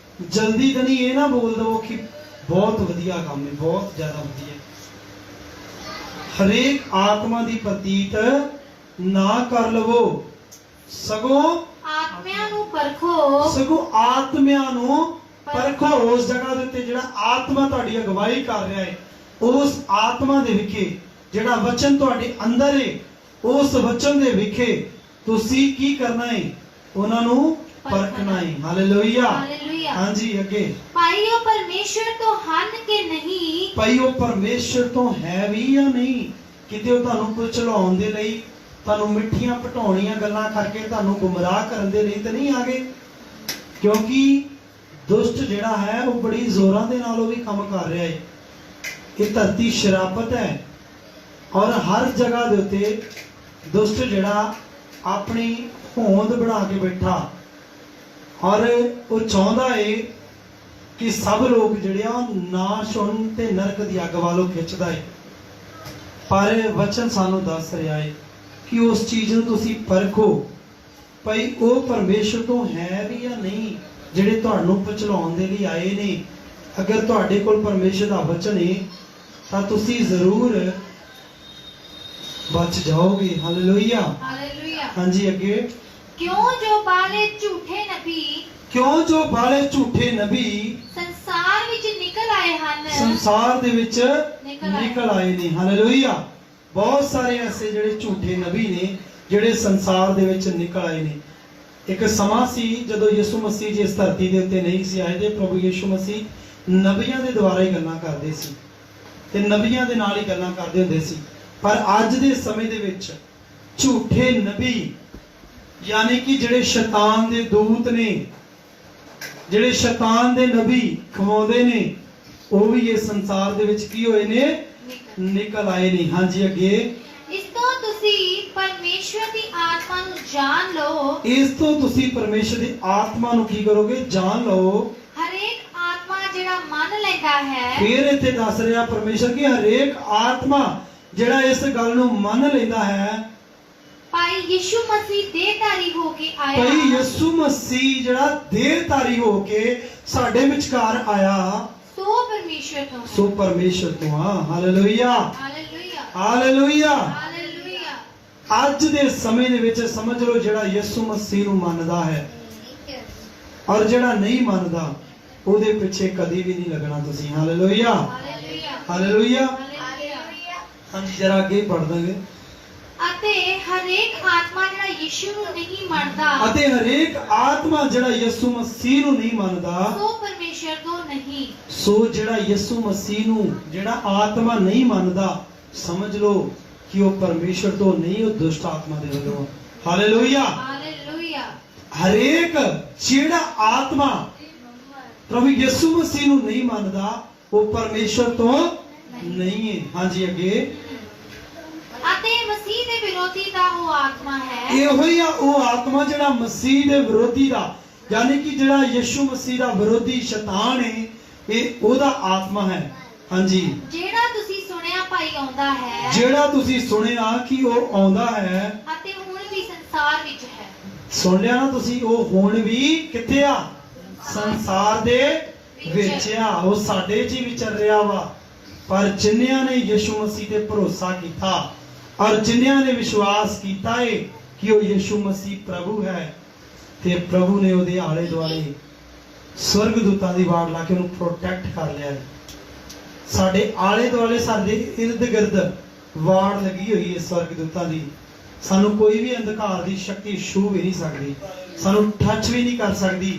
ਜਲਦੀ ਤਾਂ ਨਹੀਂ ਇਹ ਨਾ ਬੋਲ ਦਵੋ ਕਿ ਬਹੁਤ ਵਧੀਆ ਕੰਮ ਹੈ, ਬਹੁਤ ਜ਼ਿਆਦਾ ਵਧੀਆ। ਹਰੇਕ ਆਤਮਾ ਦੀ ਪ੍ਰਤੀਤ ਨਾ ਕਰ ਲਵੋ, ਸਗੋਂ ਆਤਮਿਆਂ ਨੂੰ ਪਰਖੋ। ਆਤਮਿਆਂ ਨੂੰ ਪਰਖੋ। ਉਸ ਜਗ੍ਹਾ ਦੇ ਉੱਤੇ ਜਿਹੜਾ ਆਤਮਾ ਤੁਹਾਡੀ ਅਗਵਾਈ ਕਰ ਰਿਹਾ ਹੈ, ਉਸ ਆਤਮਾ ਦੇ ਵਿਖੇ ਜਿਹੜਾ ਵਚਨ ਤੁਹਾਡੇ ਅੰਦਰ ਹੈ, ਉਸ ਵਚਨ ਦੇ ਵਿਖੇ ਤੁਸੀਂ ਕੀ ਕਰਨਾ ਹੈ? ਉਹਨਾਂ ਨੂੰ ਪਰਖਣਾ ਹੈ। Hallelujah, hallelujah. ਹਾਂਜੀ ਅੱਗੇ। ਭਾਈ ਉਹ ਪਰਮੇਸ਼ਰ ਤੋਂ ਹਨ ਕਿ ਨਹੀਂ? ਭਾਈ ਉਹ ਪਰਮੇਸ਼ਰ ਤੋਂ ਹੈ ਵੀ ਜਾਂ ਨਹੀਂ? ਕਿਤੇ ਉਹ ਤੁਹਾਨੂੰ ਕੁਚਲਾਉਣ ਦੇ ਲਈ, ਤੁਹਾਨੂੰ ਮਿੱਠੀਆਂ ਭਟਾਉਣੀਆਂ ਗੱਲਾਂ ਕਰਕੇ ਤੁਹਾਨੂੰ ਗੁੰਮਰਾਹ ਕਰਨ ਦੇ ਲਈ ਤਾਂ ਨਹੀਂ ਆ ਗਏ? ਕਿਉਂਕਿ ਦੁਸ਼ਟ ਜਿਹੜਾ ਹੈ ਉਹ ਬੜੀ ਜ਼ੋਰਾਂ ਦੇ ਨਾਲ ਉਹ ਵੀ ਕੰਮ ਕਰ ਰਿਹਾ ਹੈ। ਇਹ ਧਰਤੀ ਸ਼ਰਾਬਤ ਹੈ, ਔਰ ਹਰ ਜਗ੍ਹਾ ਦੇ ਉੱਤੇ ਦੁਸ਼ਟ ਜਿਹੜਾ ਆਪਣੀ ਹੋਂਦ ਬਣਾ ਕੇ ਬੈਠਾ, ਔਰ ਉਹ ਚਾਹੁੰਦਾ ਹੈ ਕਿ ਸਭ ਲੋਕ ਜਿਹੜੇ ਆ ਨਾਸ਼ ਹੋਣ ਤੇ ਨਰਕ ਦੀ ਅੱਗ ਵੱਲੋਂ ਖਿੱਚਦਾ ਹੈ। ਪਰ ਵਚਨ ਸਾਨੂੰ ਦੱਸ ਰਿਹਾ ਹੈ ਕਿ ਉਸ ਚੀਜ਼ ਨੂੰ ਤੁਸੀਂ ਪਰਖੋ, ਭਾਈ ਉਹ ਪਰਮੇਸ਼ਰ ਤੋਂ ਹੈ ਵੀ ਜਾਂ ਨਹੀਂ, ਜਿਹੜੇ ਤੁਹਾਨੂੰ ਪਹੁੰਚਾਉਣ ਦੇ ਲਈ ਆਏ ਨੇ। ਅਗਰ ਤੁਹਾਡੇ ਕੋਲ ਪਰਮੇਸ਼ਰ ਦਾ ਵਚਨ ਹੈ ਤਾਂ ਤੁਸੀਂ ਜ਼ਰੂਰ ਬਚ ਜਾਓਗੇ। Hallelujah, hallelujah. ਹਾਂਜੀ ਅੱਗੇ। ਕਿਉਂ ਜੋ ਬਾਲੇ ਝੂਠੇ ਨਬੀ, ਕਿਉਂ ਜੋ ਬਾਲੇ ਝੂਠੇ ਨਬੀ ਸੰਸਾਰ ਵਿੱਚ ਨਿਕਲ ਆਏ ਹਨ। ਸੰਸਾਰ ਦੇ ਵਿੱਚ ਨਿਕਲ ਆਏ ਨੇ। ਹਾਲੇਲੂਇਆ। ਬਹੁਤ ਸਾਰੇ ਐਸੇ ਜਿਹੜੇ ਝੂਠੇ ਨਬੀ ਨੇ ਜਿਹੜੇ ਸੰਸਾਰ ਦੇ ਵਿੱਚ ਨਿਕਲ ਆਏ ਨੇ। ਇੱਕ ਸਮਾਂ ਸੀ ਜਦੋਂ ਯਿਸੂ ਮਸੀਹ ਜੀ ਇਸ ਧਰਤੀ ਦੇ ਉੱਤੇ ਨਹੀਂ ਸੀ ਆਏ, ਤੇ ਪ੍ਰਭੂ ਯਿਸੂ ਮਸੀਹ ਨਬੀਆਂ ਦੇ ਦੁਆਰਾ ਹੀ ਗੱਲਾਂ ਕਰਦੇ ਸੀ ਤੇ ਨਬੀਆਂ ਦੇ ਨਾਲ ਹੀ ਗੱਲਾਂ ਕਰਦੇ ਹੁੰਦੇ ਸੀ। ਪਰ ਅੱਜ ਦੇ ਸਮੇਂ ਦੇ ਵਿੱਚ ਝੂਠੇ ਨਬੀ, ਯਾਨੀ ਕਿ ਜਿਹੜੇ ਸ਼ੈਤਾਨ ਦੇ ਦੂਤ ਨੇ, ਜਿਹੜੇ ਸ਼ੈਤਾਨ ਦੇ ਨਬੀ ਖਵਾਉਂਦੇ ਨੇ, ਉਹ ਵੀ ਇਸ ਸੰਸਾਰ ਦੇ ਵਿੱਚ ਕੀ ਹੋਏ ਨੇ? ਨਿਕਲ ਆਏ ਨੇ। ਹਾਂਜੀ ਅੱਗੇ। ਇਸ ਤੋਂ ਤੁਸੀਂ ਪਰਮੇਸ਼ਵਰ ਦੀ ਆਤਮਾ ਨੂੰ ਜਾਣ ਲਓ। ਇਸ ਤੋਂ ਤੁਸੀਂ ਪਰਮੇਸ਼ਰ ਦੀ ਆਤਮਾ ਨੂੰ ਕੀ ਕਰੋਗੇ? ਜਾਣ ਲਓ। ਹਰੇਕ ਆਤਮਾ ਜਿਹੜਾ ਮੰਨ ਲੈਂਦਾ ਹੈ। ਫਿਰ ਇੱਥੇ ਦੱਸ ਰਿਹਾ ਪਰਮੇਸ਼ਰ ਕਿ ਹਰੇਕ ਆਤਮਾ ਜਿਹੜਾ ਇਸ ਗੱਲ ਨੂੰ ਮੰਨ ਲੈਂਦਾ ਹੈ, ਭਾਈ ਯਿਸੂ ਮਸੀਹ ਦੇਹਧਾਰੀ ਹੋ ਕੇ ਆਇਆ। ਭਾਈ ਯਿਸੂ ਮਸੀਹ ਜਿਹੜਾ ਦੇਹਧਾਰੀ ਹੋ ਕੇ ਸਾਡੇ ਵਿਚਕਾਰ ਆਇਆ, ਸੋ ਪਰਮੇਸ਼ਰ ਤੋਂ ਹੈ। ਸੋ ਪਰਮੇਸ਼ਰ ਤੋਂ ਆ। Hallelujah, hallelujah, hallelujah. ਹਾਲੇਲੂਇਆ। ਅੱਜ ਦੇ ਸਮੇਂ ਦੇ ਵਿੱਚ ਸਮਝ ਲਓ, ਜਿਹੜਾ ਯਿਸੂ ਮਸੀਹ ਨੂੰ ਮੰਨਦਾ ਹੈ ਔਰ ਜਿਹੜਾ ਨਹੀਂ ਮੰਨਦਾ, ਉਹਦੇ ਪਿੱਛੇ ਕਦੀ ਵੀ ਨਹੀਂ ਲੱਗਣਾ ਤੁਸੀਂ। Hallelujah, hallelujah, hallelujah. ਹਾਲੇਲੂਇਆ। ਹਾਂਜੀ ਜਰਾ ਅੱਗੇ ਪੜ੍ਹ ਦਾਂਗੇ। ਅਤੇ ਹਰੇਕ ਆਤਮਾ ਜਿਹੜਾ ਯਿਸੂ ਨੂੰ ਨਹੀਂ ਮੰਨਦਾ, ਅਤੇ ਹਰੇਕ ਆਤਮਾ ਜਿਹੜਾ ਯਿਸੂ ਮਸੀਹ ਨੂੰ ਨਹੀਂ ਮੰਨਦਾ, ਸੋ ਪਰਮੇਸ਼ਰ ਤੋਂ ਨਹੀਂ। ਸੋ ਜਿਹੜਾ ਯਿਸੂ ਮਸੀਹ ਨੂੰ ਜਿਹੜਾ ਆਤਮਾ ਨਹੀਂ ਮੰਨਦਾ, ਸਮਝ ਲਓ ਕਿ ਉਹ ਪਰਮੇਸ਼ਰ ਤੋਂ ਨਹੀਂ, ਉਹ ਦੁਸ਼ਟ ਆਤਮਾ ਦੇ ਵੱਲੋਂ। Hallelujah, hallelujah. ਹਰੇਕ ਜਿਹੜਾ ਆਤਮਾ ਪ੍ਰਭੂ ਯਿਸੂ ਮਸੀਹ ਨੂੰ ਨਹੀਂ ਮੰਨਦਾ, ਉਹ ਪਰਮੇਸ਼ਰ ਤੋਂ ਨਹੀਂ ਹੈ। ਹਾਂਜੀ ਅੱਗੇ। ਅਤੇ ਮਸੀਹ ਦੇ ਵਿਰੋਧੀ ਦਾ ਉਹ ਆਤਮਾ ਹੈ। ਇਹੋ ਹੀ ਆ ਉਹ ਆਤਮਾ ਜਿਹੜਾ ਮਸੀਹ ਦੇ ਵਿਰੋਧੀ ਦਾ, ਯਾਨੀ ਕਿ ਜਿਹੜਾ ਯਿਸੂ ਮਸੀਹ ਦਾ ਵਿਰੋਧੀ ਸ਼ੈਤਾਨ ਹੈ, ਇਹ ਉਹਦਾ ਆਤਮਾ ਹੈ। ਹਾਂਜੀ। ਜਿਹੜਾ ਤੁਸੀਂ ਸੁਣਿਆ ਭਾਈ ਆਉਂਦਾ ਹੈ, ਜਿਹੜਾ ਤੁਸੀਂ ਸੁਣਿਆ ਕਿ ਉਹ ਆਉਂਦਾ ਹੈ ਅਤੇ ਹੁਣ ਵੀ ਸੰਸਾਰ ਵਿੱਚ ਹੈ। ਸੁਣ ਲਿਆ ਨਾ ਤੁਸੀਂ? ਉਹ ਹੁਣ ਵੀ ਕਿੱਥੇ ਆ? ਸੰਸਾਰ ਦੇ ਵਿੱਚ ਆ। ਉਹ ਸਾਡੇ 'ਚ ਹੀ ਵਿਚਰ ਰਿਹਾ ਵਾ। ਪਰ ਜਿਨ੍ਹਾਂ ਨੇ ਯਿਸੂ ਮਸੀਹ ਤੇ ਭਰੋਸਾ ਕੀਤਾ ਔਰ ਜਿਨ੍ਹਾਂ ਨੇ ਵਿਸ਼ਵਾਸ ਕੀਤਾ ਹੈ ਕਿ ਉਹ ਯਿਸੂ ਮਸੀਹ ਪ੍ਰਭੂ ਹੈ, ਤੇ ਪ੍ਰਭੂ ਨੇ ਉਹਦੇ ਆਲੇ ਦੁਆਲੇ ਸਵਰਗ ਦੂਤਾਂ ਦੀ ਵਾੜ ਲਾ ਕੇ ਉਹਨੂੰ ਪ੍ਰੋਟੈਕਟ ਕਰ ਲਿਆ ਹੈ। ਸਾਡੇ ਆਲੇ ਦੁਆਲੇ, ਸਾਡੇ ਇਰਦ ਗਿਰਦ ਵਾੜ ਲੱਗੀ ਹੋਈ ਹੈ ਸਵਰਗ ਦੂਤਾਂ ਦੀ। ਸਾਨੂੰ ਕੋਈ ਵੀ ਅੰਧਕਾਰ ਦੀ ਸ਼ਕਤੀ ਛੂਹ ਵੀ ਨਹੀਂ ਸਕਦੀ, ਸਾਨੂੰ ਟੱਚ ਵੀ ਨਹੀਂ ਕਰ ਸਕਦੀ,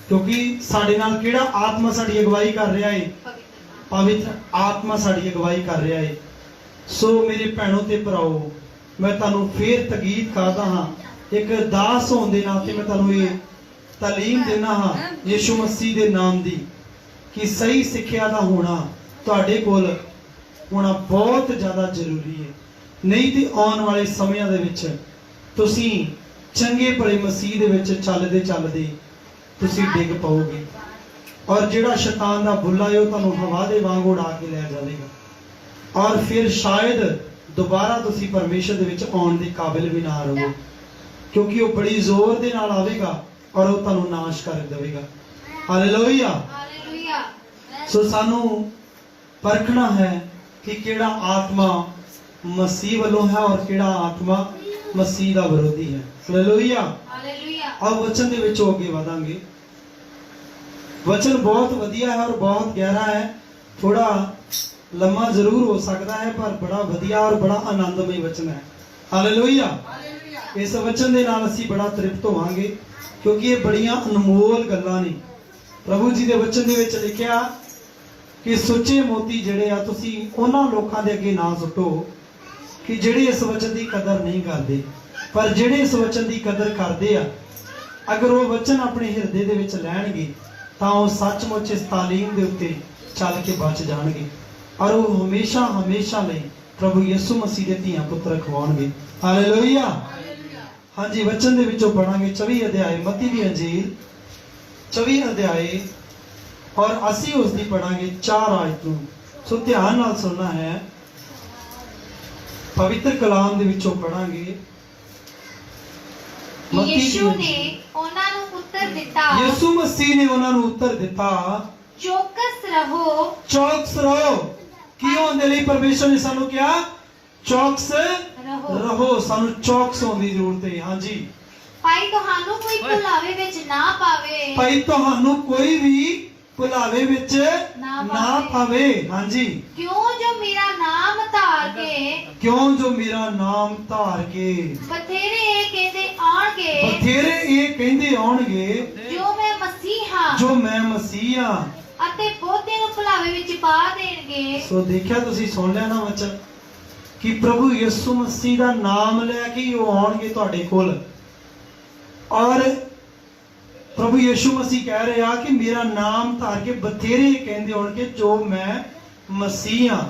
ਕਿਉਂਕਿ ਸਾਡੇ ਨਾਲ ਕਿਹੜਾ ਆਤਮਾ ਸਾਡੀ ਅਗਵਾਈ ਕਰ ਰਿਹਾ ਹੈ? ਪਵਿੱਤਰ ਆਤਮਾ ਸਾਡੀ ਅਗਵਾਈ ਕਰ ਰਿਹਾ ਹੈ। ਸੋ ਮੇਰੇ ਭੈਣੋ ਤੇ ਭਰਾਓ, ਮੈਂ ਤੁਹਾਨੂੰ ਫੇਰ ਤਕੀਦ ਕਰਦਾ ਹਾਂ, ਇੱਕ ਦਾਸ ਹੋਣ ਦੇ ਨਾਤੇ ਮੈਂ ਤੁਹਾਨੂੰ ਇਹ ਤਾਲੀਮ ਦੇਣਾ ਹਾਂ ਯਿਸੂ ਮਸੀਹ ਦੇ ਨਾਮ ਦੀ, ਕਿ ਸਹੀ ਸਿੱਖਿਆ ਦਾ ਹੋਣਾ ਤੁਹਾਡੇ ਕੋਲ ਹੋਣਾ ਬਹੁਤ ਜ਼ਿਆਦਾ ਜ਼ਰੂਰੀ ਹੈ। ਨਹੀਂ ਤੇ ਆਉਣ ਵਾਲੇ ਸਮਿਆਂ ਦੇ ਵਿੱਚ ਤੁਸੀਂ ਚੰਗੇ ਭਲੇ ਮਸੀਹ ਦੇ ਵਿੱਚ ਚੱਲਦੇ ਚੱਲਦੇ ਤੁਸੀਂ ਡਿੱਗ ਪਾਓਗੇ, ਔਰ ਜਿਹੜਾ ਸ਼ੈਤਾਨ ਦਾ ਬੁੱਲਾ ਹੈ ਉਹ ਤੁਹਾਨੂੰ ਹਵਾ ਦੇ ਵਾਂਗ ਉਡਾ ਕੇ ਲੈ ਜਾਵੇਗਾ, ਔਰ ਫਿਰ ਸ਼ਾਇਦ ਦੁਬਾਰਾ ਤੁਸੀਂ ਪਰਮੇਸ਼ਰ ਦੇ ਵਿੱਚ ਆਉਣ ਦੇ ਕਾਬਿਲ ਵੀ ਨਾ ਰਹੋ, ਕਿਉਂਕਿ ਉਹ ਬੜੀ ਜ਼ੋਰ ਦੇ ਨਾਲ ਆਵੇਗਾ ਔਰ ਉਹ ਤੁਹਾਨੂੰ ਨਾਸ਼ ਕਰ ਦੇਵੇਗਾ। ਹਾਲੇਲੂਇਆ। ਹਾਲੇਲੂਇਆ। ਸੋ ਸਾਨੂੰ ਪਰਖਣਾ ਹੈ ਕਿ ਕਿਹੜਾ ਆਤਮਾ ਮਸੀਹ ਵੱਲੋਂ ਹੈ ਔਰ ਕਿਹੜਾ ਆਤਮਾ ਮਸੀਹ ਦਾ ਵਿਰੋਧੀ ਹੈ। ਹਾਲੇਲੂਇਆ। ਹਾਲੇਲੂਇਆ। ਆਓ ਵਚਨ ਦੇ ਵਿੱਚ ਅੱਗੇ ਵਧਾਂਗੇ। ਵਚਨ ਬਹੁਤ ਵਧੀਆ ਹੈ ਔਰ ਬਹੁਤ ਗਹਿਰਾ ਹੈ, ਥੋੜਾ ਲੰਮਾ ਜ਼ਰੂਰ ਹੋ ਸਕਦਾ ਹੈ ਪਰ ਬੜਾ ਵਧੀਆ ਔਰ ਬੜਾ ਆਨੰਦਮਈ ਵਚਨ ਹੈ। ਹਾਲੇਲੂਇਆ। ਇਸ ਵਚਨ ਦੇ ਨਾਲ ਅਸੀਂ ਬੜਾ ਤ੍ਰਿਪਤ ਹੋਵਾਂਗੇ, ਕਿਉਂਕਿ ਇਹ ਬੜੀਆਂ ਅਨਮੋਲ ਗੱਲਾਂ ਨੇ। ਪ੍ਰਭੂ ਜੀ ਦੇ ਵਚਨ ਦੇ ਵਿੱਚ ਲਿਖਿਆ ਕਿ ਸੁੱਚੇ ਮੋਤੀ ਜਿਹੜੇ ਆ ਤੁਸੀਂ ਉਹਨਾਂ ਲੋਕਾਂ ਦੇ ਅੱਗੇ ਨਾ ਸੁੱਟੋ ਕਿ ਜਿਹੜੇ ਇਸ ਵਚਨ ਦੀ ਕਦਰ ਨਹੀਂ ਕਰਦੇ, ਪਰ ਜਿਹੜੇ ਇਸ ਵਚਨ ਦੀ ਕਦਰ ਕਰਦੇ ਆ, ਅਗਰ ਉਹ ਵਚਨ ਆਪਣੇ ਹਿਰਦੇ ਦੇ ਵਿੱਚ ਲੈਣਗੇ ਤਾਂ ਉਹ ਸੱਚਮੁੱਚ ਇਸ ਤਾਲੀਮ ਦੇ ਉੱਤੇ ਚੱਲ ਕੇ ਬਚ ਜਾਣਗੇ ਔਰ ਉਹ ਹਮੇਸ਼ਾ ਹਮੇਸ਼ਾ ਲਈ ਪ੍ਰਭੂ ਯਿਸੂ ਮਸੀਹ ਦੇ ਧੀਆਂ ਪੁੱਤਰ ਖਵਾਉਣਗੇ। ਹਾਲੇਲੂਇਆ। ਹਾਂਜੀ, ਵਚਨ ਦੇ ਵਿੱਚੋਂ ਪੜਾਂਗੇ 24 ਅਧਿਆਏ ਮਤੀ ਦੀ ਅੰਜੀਲ 24 ਅਧਿਆਏ ਔਰ ਅਸੀਂ ਉਸ ਦੀ ਪੜਾਂਗੇ 4 ਆਇਤ ਨੂੰ। ਸੋ ਧਿਆਨ ਨਾਲ ਸੁਣਨਾ ਹੈ, ਪਵਿੱਤਰ ਕਲਾਮ ਦੇ ਵਿੱਚੋਂ ਪੜਾਂਗੇ। ਯਿਸੂ ਨੇ ਉਹਨਾਂ ਨੂੰ ਉੱਤਰ ਦਿੱਤਾ, ਯਿਸੂ ਮਸੀਹ ਨੇ ਉਹਨਾਂ ਨੂੰ ਉੱਤਰ ਦਿੱਤਾ, ਚੌਕਸ ਰਹੋ। ਚੌਕਸ ਰਹੋ। ਕਿਉਂ? ਉਹਦੇ ਲਈ ਪਰਮੇਸ਼ਰ ਨੇ ਸਾਨੂੰ ਕਿਹਾ ਚੌਕਸ ਰਹੋ। ਸਾਨੂੰ ਚੌਕਸ ਹੋਣ ਦੀ ਜ਼ਰੂਰਤ ਹੈ। ਹਾਂਜੀ, ਭਾਈ ਤੁਹਾਨੂੰ ਕੋਈ ਭੁਲਾਵੇ ਵਿੱਚ ਨਾ ਪਾਵੇ। ਭਾਈ ਤੁਹਾਨੂੰ ਕੋਈ ਵੀ ਭੁਲਾਵੇ ਵਿੱਚ ਨਾ ਪਾਵੇ। ਹਾਂਜੀ, ਕਿਉਂ ਜੋ ਮੇਰਾ ਨਾਮ ਧਾਰ ਕੇ, ਕਿਉਂ ਜੋ ਮੇਰਾ ਨਾਮ ਧਾਰ ਕੇ ਬਥੇਰੇ ਇਹ ਕਹਿੰਦੇ ਆਉਣਗੇ, ਬਥੇਰੇ ਇਹ ਕਹਿੰਦੇ ਆਉਣਗੇ ਜੋ ਮੈਂ ਮਸੀਹ ਹਾਂ, ਜੋ ਮੈਂ ਮਸੀਹ ਹਾਂ, ਅਤੇ ਬਹੁਤੇ ਨੂੰ ਭੁਲਾਵੇ ਵਿੱਚ ਪਾ ਦੇਣਗੇ। ਸੋ ਦੇਖਿਆ, ਤੁਸੀਂ ਸੁਣ ਲਿਆ ਨਾ ਵਚਨ ਕਿ ਪ੍ਰਭੂ ਯਿਸੂ ਮਸੀਹ ਦਾ ਨਾਮ ਲੈ ਕੇ ਉਹ ਆਉਣਗੇ ਤੁਹਾਡੇ ਕੋਲ, ਔਰ ਪ੍ਰਭੂ ਯਿਸੂ ਮਸੀਹ ਕਹਿ ਰਿਹਾ ਕਿ ਮੇਰਾ ਨਾਮ ਧਾਰ ਕੇ ਬਥੇਰੇ ਕਹਿੰਦੇ ਹੋਣਗੇ ਜੋ ਮੈਂ ਮਸੀਹ ਹਾਂ,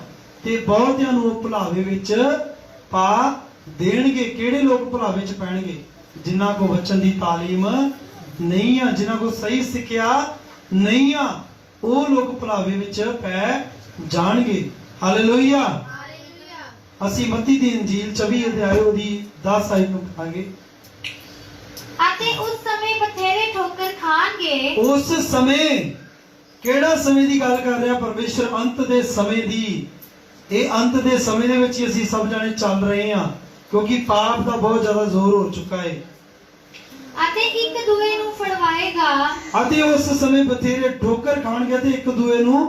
ਤੇ ਬਹੁਤਿਆਂ ਨੂੰ ਉਹ ਭੁਲਾਵੇ ਵਿੱਚ ਪਾ ਦੇਣਗੇ। ਕਿਹੜੇ ਲੋਕ ਭੁਲਾਵੇ ਵਿੱਚ ਪੈਣਗੇ? ਜਿਨ੍ਹਾਂ ਕੋ ਵਚਨ ਦੀ ਤਾਲੀਮ ਨਹੀਂ ਆ, ਜਿਨ੍ਹਾਂ ਕੋ ਸਹੀ ਸਿੱਖਿਆ ਨਹੀਂ ਆ, ਉਹ ਲੋਕ ਭੁਲਾਵੇ ਵਿੱਚ ਪੈ ਜਾਣਗੇ। ਹਾਲੇਲੂਇਆ। ਅਸੀਂ ਮਤੀ ਦੀ ਇੰਜੀਲ 24 ਅਧਿਆਇ ਉਹਦੀ 10 ਆਇਤ ਨੂੰ ਪੜਾਂਗੇ। ਅਤੇ ਉਸ ਸਮੇਂ ਬਥੇਰੇ ਠੋਕਰ ਖਾਣਗੇ। ਉਸ ਸਮੇਂ, ਕਿਹੜਾ ਸਮੇਂ ਦੀ ਗੱਲ ਕਰ ਰਿਹਾ ਪਰਮੇਸ਼ਰ? ਅੰਤ ਦੇ ਸਮੇਂ ਦੀ। ਇਹ ਅੰਤ ਦੇ ਸਮੇਂ ਦੇ ਵਿੱਚ ਹੀ ਅਸੀਂ ਸਭ ਜਾਣੇ ਚੱਲ ਰਹੇ ਹਾਂ, ਕਿਉਂਕਿ ਪਾਪ ਦਾ ਬਹੁਤ ਜ਼ਿਆਦਾ ਜ਼ੋਰ ਹੋ ਚੁੱਕਾ ਹੈ। ਅਤੇ ਇੱਕ ਦੂਏ ਨੂੰ ਫੜਵਾਏਗਾ। ਅਤੇ ਉਸ ਸਮੇਂ ਬਥੇਰੇ ਠੋਕਰ ਖਾਣਗੇ ਤੇ ਇੱਕ ਦੂਏ ਨੂੰ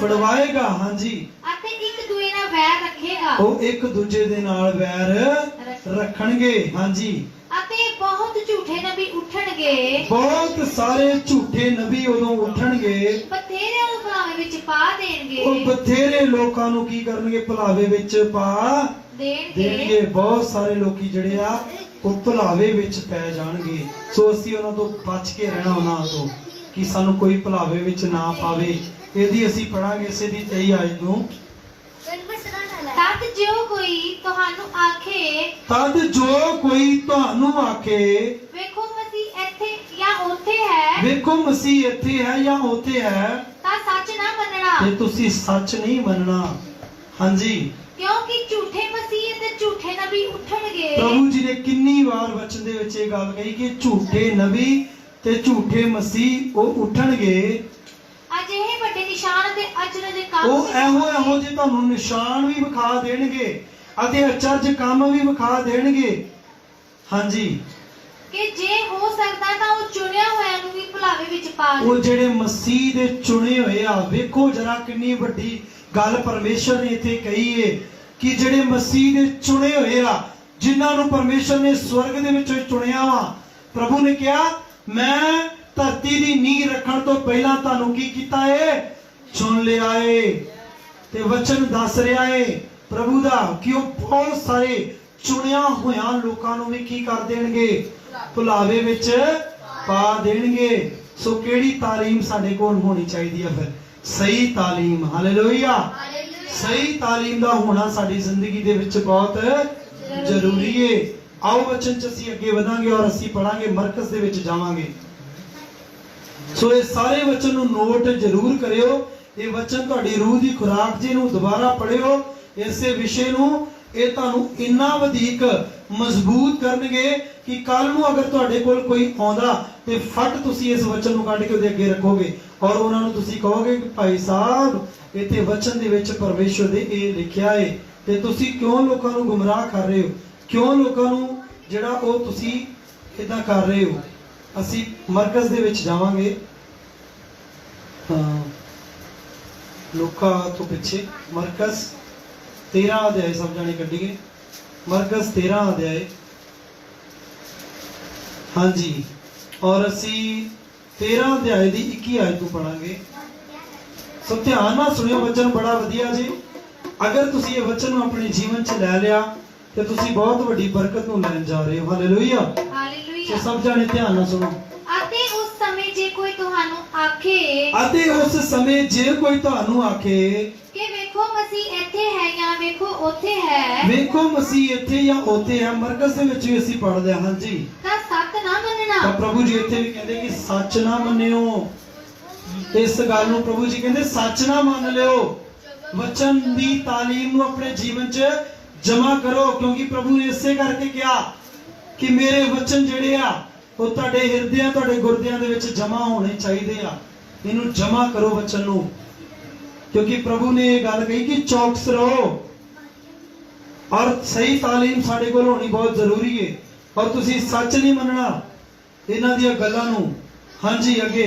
ਫੜਵਾਏਗਾ। ਹਾਂਜੀ, ਅਤੇ ਇੱਕ ਦੂਏ ਨਾਲ ਵੈਰ ਰੱਖੇਗਾ। ਉਹ ਇੱਕ ਦੂਜੇ ਦੇ ਨਾਲ ਵੈਰ ਰੱਖਣਗੇ। ਹਾਂਜੀ, ਅਤੇ ਬਹੁਤ ਝੂਠੇ ਨਬੀ ਉੱਠਣਗੇ। ਬਹੁਤ ਸਾਰੇ ਝੂਠੇ ਨਬੀ ਉਦੋਂ ਉੱਠਣਗੇ। ਬਥੇਰੇ ਨੂੰ ਭੁਲਾਵੇ ਵਿੱਚ ਪਾ ਦੇਣਗੇ। ਉਹ ਬਥੇਰੇ ਲੋਕਾਂ ਨੂੰ ਕੀ ਕਰਨਗੇ? ਭੁਲਾਵੇ ਵਿੱਚ ਪਾ ਦੇਣਗੇ। ਬਹੁਤ ਸਾਰੇ ਲੋਕੀ ਜਿਹੜੇ ਆ ਉਹ ਭੁਲਾਵੇ ਵਿੱਚ ਪੈ ਜਾਣਗੇ। ਸੋ ਅਸੀਂ ਉਹਨਾਂ ਤੋਂ ਬਚ ਕੇ ਰਹਿਣਾ, ਉਹਨਾਂ ਤੋਂ ਕਿ ਸਾਨੂੰ ਕੋਈ ਭੁਲਾਵੇ ਵਿੱਚ ਨਾ ਪਾਵੇ। ਇਹਦੀ ਅਸੀਂ ਪੜਾਂਗੇ ਇਸੇ ਦੀ 23 ਆਇਤ ਨੂੰ। ਤਦ ਜੋ ਕੋਈ ਤੁਹਾਨੂੰ ਆਖੇ, ਤਦ ਜੋ ਕੋਈ ਤੁਹਾਨੂੰ ਆਖੇ, ਵੇਖੋ ਮਸੀਹ ਇੱਥੇ ਜਾਂ ਉੱਥੇ ਹੈ, ਵੇਖੋ ਮਸੀਹ ਇੱਥੇ ਹੈ ਜਾਂ ਉੱਥੇ ਹੈ, ਤਾਂ ਸੱਚ ਨਾ ਮੰਨਣਾ। ਤੇ ਤੁਸੀਂ ਸੱਚ ਨਹੀਂ ਮੰਨਣਾ। ਹਾਂਜੀ, ਕਿਉਂਕਿ ਝੂਠੇ ਮਸੀਹ ਅਤੇ ਝੂਠੇ ਨਬੀ ਉੱਠਣਗੇ। ਪ੍ਰਭੂ ਜੀ ਨੇ ਕਿੰਨੀ ਵਾਰ ਵਚਨ ਦੇ ਵਿੱਚ ਇਹ ਗੱਲ ਕਹੀ ਕਿ ਝੂਠੇ ਨਬੀ ਤੇ ਝੂਠੇ ਮਸੀਹ ਉਹ ਉੱਠਣਗੇ। ਅਜਿਹੇ ਵੱਡੇ ਨਿਸ਼ਾਨ ਤੇ ਅਚਰਜ ਦੇ ਕੰਮ ਉਹ ਇਹੋ ਜਿਹੇ ਤੁਹਾਨੂੰ ਨਿਸ਼ਾਨ ਵੀ ਵਿਖਾ ਦੇਣਗੇ ਅਤੇ ਅਚਰਜ ਕੰਮ ਵੀ ਵਿਖਾ ਦੇਣਗੇ। ਹਾਂਜੀ, ਕਿ ਜੇ ਹੋ ਸਕਦਾ ਤਾਂ ਉਹ ਚੁਣਿਆ ਹੋਇਆ ਨੂੰ ਵੀ ਭੁਲਾਵੇ ਵਿੱਚ ਪਾ ਦੇ। ਉਹ ਜਿਹੜੇ ਮਸੀਹ ਦੇ ਚੁਣੇ ਹੋਏ ਆ, ਵੇਖੋ ਜਰਾ ਕਿੰਨੀ ਵੱਡੀ ਗੱਲ ਪਰਮੇਸ਼ਰ ਨੇ ਇੱਥੇ ਕਹੀ ਏ ਕਿ ਜਿਹੜੇ ਮਸੀਹ ਦੇ ਚੁਣੇ ਹੋਏ ਆ, ਜਿਨ੍ਹਾਂ ਨੂੰ ਪਰਮੇਸ਼ਰ ਨੇ ਸਵਰਗ ਦੇ ਵਿੱਚੋਂ ਚੁਣਿਆ ਵਾ। ਪ੍ਰਭੂ ਨੇ ਕਿਹਾ ਮੈਂ ਧਰਤੀ ਦੀ ਨੀਂਹ ਰੱਖਣ ਤੋਂ ਪਹਿਲਾਂ ਤੁਹਾਨੂੰ ਕੀ ਕੀਤਾ ਏ? ਚੁਣ ਲਿਆ ਏ। ਤੇ ਵਚਨ ਦੱਸ ਰਿਹਾ ਏ ਪ੍ਰਭੂ ਦਾ ਕਿ ਉਹ ਬਹੁਤ ਸਾਰੇ ਚੁਣਿਆ ਹੋਇਆਂ ਲੋਕਾਂ ਨੂੰ ਵੀ ਕੀ ਕਰ ਦੇਣਗੇ? ਭੁਲਾਵੇ ਵਿੱਚ ਪਾ ਦੇਣਗੇ। ਸੋ ਕਿਹੜੀ ਤਾਲੀਮ ਸਾਡੇ ਕੋਲ ਹੋਣੀ ਚਾਹੀਦੀ ਹੈ? ਫਿਰ ਸਹੀ ਤਾਲੀਮ। ਹਾਲੇਲੂਇਆ। ਸਹੀ ਤਾਲੀਮ ਦਾ ਹੋਣਾ ਸਾਡੀ ਜ਼ਿੰਦਗੀ ਦੇ ਵਿੱਚ ਬਹੁਤ ਜ਼ਰੂਰੀ ਹੈ। ਆਓ ਵਚਨ ਚ ਅਸੀਂ ਅੱਗੇ ਵਧਾਂਗੇ ਔਰ ਅਸੀਂ ਪੜਾਂਗੇ, ਮਰਕਸ ਦੇ ਵਿੱਚ ਜਾਵਾਂਗੇ। ਸੋ ਇਹ ਸਾਰੇ ਵਚਨ ਨੂੰ ਨੋਟ ਜ਼ਰੂਰ ਕਰਿਓ। ਇਹ ਵਚਨ ਤੁਹਾਡੀ ਰੂਹ ਦੀ ਖੁਰਾਕ ਜੀ ਨੂੰ ਦੁਬਾਰਾ ਪੜਿਓ। ਇਸੇ ਵਿਸ਼ੇ ਨੂੰ ਇਹ ਤੁਹਾਨੂੰ ਇੰਨਾ ਵਧੇਕ ਮਜ਼ਬੂਤ ਕਰਨਗੇ ਕਿ ਕੱਲ ਨੂੰ ਅਗਰ ਤੁਹਾਡੇ ਕੋਲ ਕੋਈ ਆਉਂਦਾ ਤੇ ਫਟ ਤੁਸੀਂ ਇਸ ਵਚਨ ਨੂੰ ਕੱਢ ਕੇ ਉਹਦੇ ਅੱਗੇ ਰੱਖੋਗੇ ਔਰ ਉਹਨਾਂ ਨੂੰ ਤੁਸੀਂ ਕਹੋਗੇ ਕਿ ਭਾਈ ਸਾਹਿਬ ਇੱਥੇ ਵਚਨ ਦੇ ਵਿੱਚ ਪਰਮੇਸ਼ਵਰ ਦੇ ਇਹ ਲਿਖਿਆ ਹੈ ਤੇ ਤੁਸੀਂ ਕਿਉਂ ਲੋਕਾਂ ਨੂੰ ਗੁੰਮਰਾਹ ਕਰ ਰਹੇ ਹੋ, ਕਿਉਂ ਲੋਕਾਂ ਨੂੰ ਜਿਹੜਾ ਉਹ ਤੁਸੀਂ ਇਦਾਂ ਕਰ ਰਹੇ ਹੋ। ਅਸੀਂ ਮਰਕਸ ਦੇ ਵਿੱਚ ਜਾਵਾਂਗੇ, ਲੋਕਾਂ ਤੋਂ ਪਿੱਛੇ ਮਰਕਸ 13 ਅਧਿਆਇ ਸਭ ਜਾਣੇ ਕੱਢੀਏ। ਮਰਕਸ 13 ਅਧਿਆਇ, ਹਾਂਜੀ, ਔਰ ਅਸੀਂ 13 ਅਧਿਆਇ ਦੀ 21 ਆਇਤ ਤੋਂ ਪੜਾਂਗੇ। ਸੋ ਧਿਆਨ ਨਾਲ ਸੁਣਿਓ, ਵਚਨ ਬੜਾ ਵਧੀਆ ਜੀ। ਅਗਰ ਤੁਸੀਂ ਇਹ ਵਚਨ ਨੂੰ ਆਪਣੇ ਜੀਵਨ 'ਚ ਲੈ ਲਿਆ ਤੇ ਤੁਸੀਂ ਬਹੁਤ ਵੱਡੀ ਬਰਕਤ ਨੂੰ ਲੈਣ ਜਾ ਰਹੇ ਹੋ। ਹਾਲੇਲੂਇਆ। ਹਾਲੇਲੂਇਆ। ਸੋ ਸਭ ਜਾਣੇ ਧਿਆਨ ਨਾਲ ਸੁਣੋ। ਅਤੇ ਉਸ ਸਮੇਂ ਜੇ ਕੋਈ ਤੁਹਾਨੂੰ ਆਖੇ ਕਿ ਵੇਖੋ ਮਸੀਹ ਇੱਥੇ ਹੈ ਜਾਂ ਵੇਖੋ ਉੱਥੇ ਹੈ, ਵੇਖੋ ਮਸੀਹ ਇੱਥੇ ਜਾਂ ਉੱਥੇ ਹੈ, ਮਰਕਸ ਦੇ ਵਿੱਚ ਵੀ ਅਸੀਂ ਪੜ੍ਹਦੇ ਹਾਂ। ਹਾਂਜੀ, ਤਾਂ ਸੱਤ ਨਾ ਤਾਂ ਮੰਨਣਾ। ਪ੍ਰਭੂ ਜੀ ਇੱਥੇ ਵੀ ਕਹਿੰਦੇ ਕਿ ਸੱਚ ਨਾ ਮੰਨਿਓ। ਇਸ ਗੱਲ ਨੂੰ ਪ੍ਰਭੂ ਜੀ ਕਹਿੰਦੇ ਸੱਚ ਨਾ ਮੰਨ ਲਿਓ। ਵਚਨ ਦੀ ਤਾਲੀਮ ਨੂੰ ਆਪਣੇ ਜੀਵਨ 'ਚ ਜਮਾ ਕਰੋ, ਕਿਉਂਕਿ ਪ੍ਰਭੂ ਨੇ ਇਸੇ ਕਰਕੇ ਕਿਹਾ ਕਿ ਮੇਰੇ ਵਚਨ ਜਿਹੜੇ ਆ ਉਹ ਤੁਹਾਡੇ ਹਿਰਦਿਆਂ, ਤੁਹਾਡੇ ਗੁਰਦਿਆਂ ਦੇ ਵਿੱਚ ਜਮਾ ਹੋਣੇ ਚਾਹੀਦੇ ਆ। ਇਹਨੂੰ ਜਮਾ ਕਰੋ ਵਚਨ ਨੂੰ, ਕਿਉਂਕਿ ਪ੍ਰਭੂ ਨੇ ਇਹ ਗੱਲ ਕਹੀ ਕਿ ਚੌਕਸ ਰਹੋ ਔਰ ਸਹੀ ਤਾਲੀਮ ਸਾਡੇ ਕੋਲ ਹੋਣੀ ਬਹੁਤ ਜ਼ਰੂਰੀ ਹੈ। ਔਰ ਤੁਸੀਂ ਸੱਚ ਨਹੀਂ ਮੰਨਣਾ ਇਹਨਾਂ ਦੀਆਂ ਗੱਲਾਂ ਨੂੰ। ਹਾਂਜੀ, ਅੱਗੇ,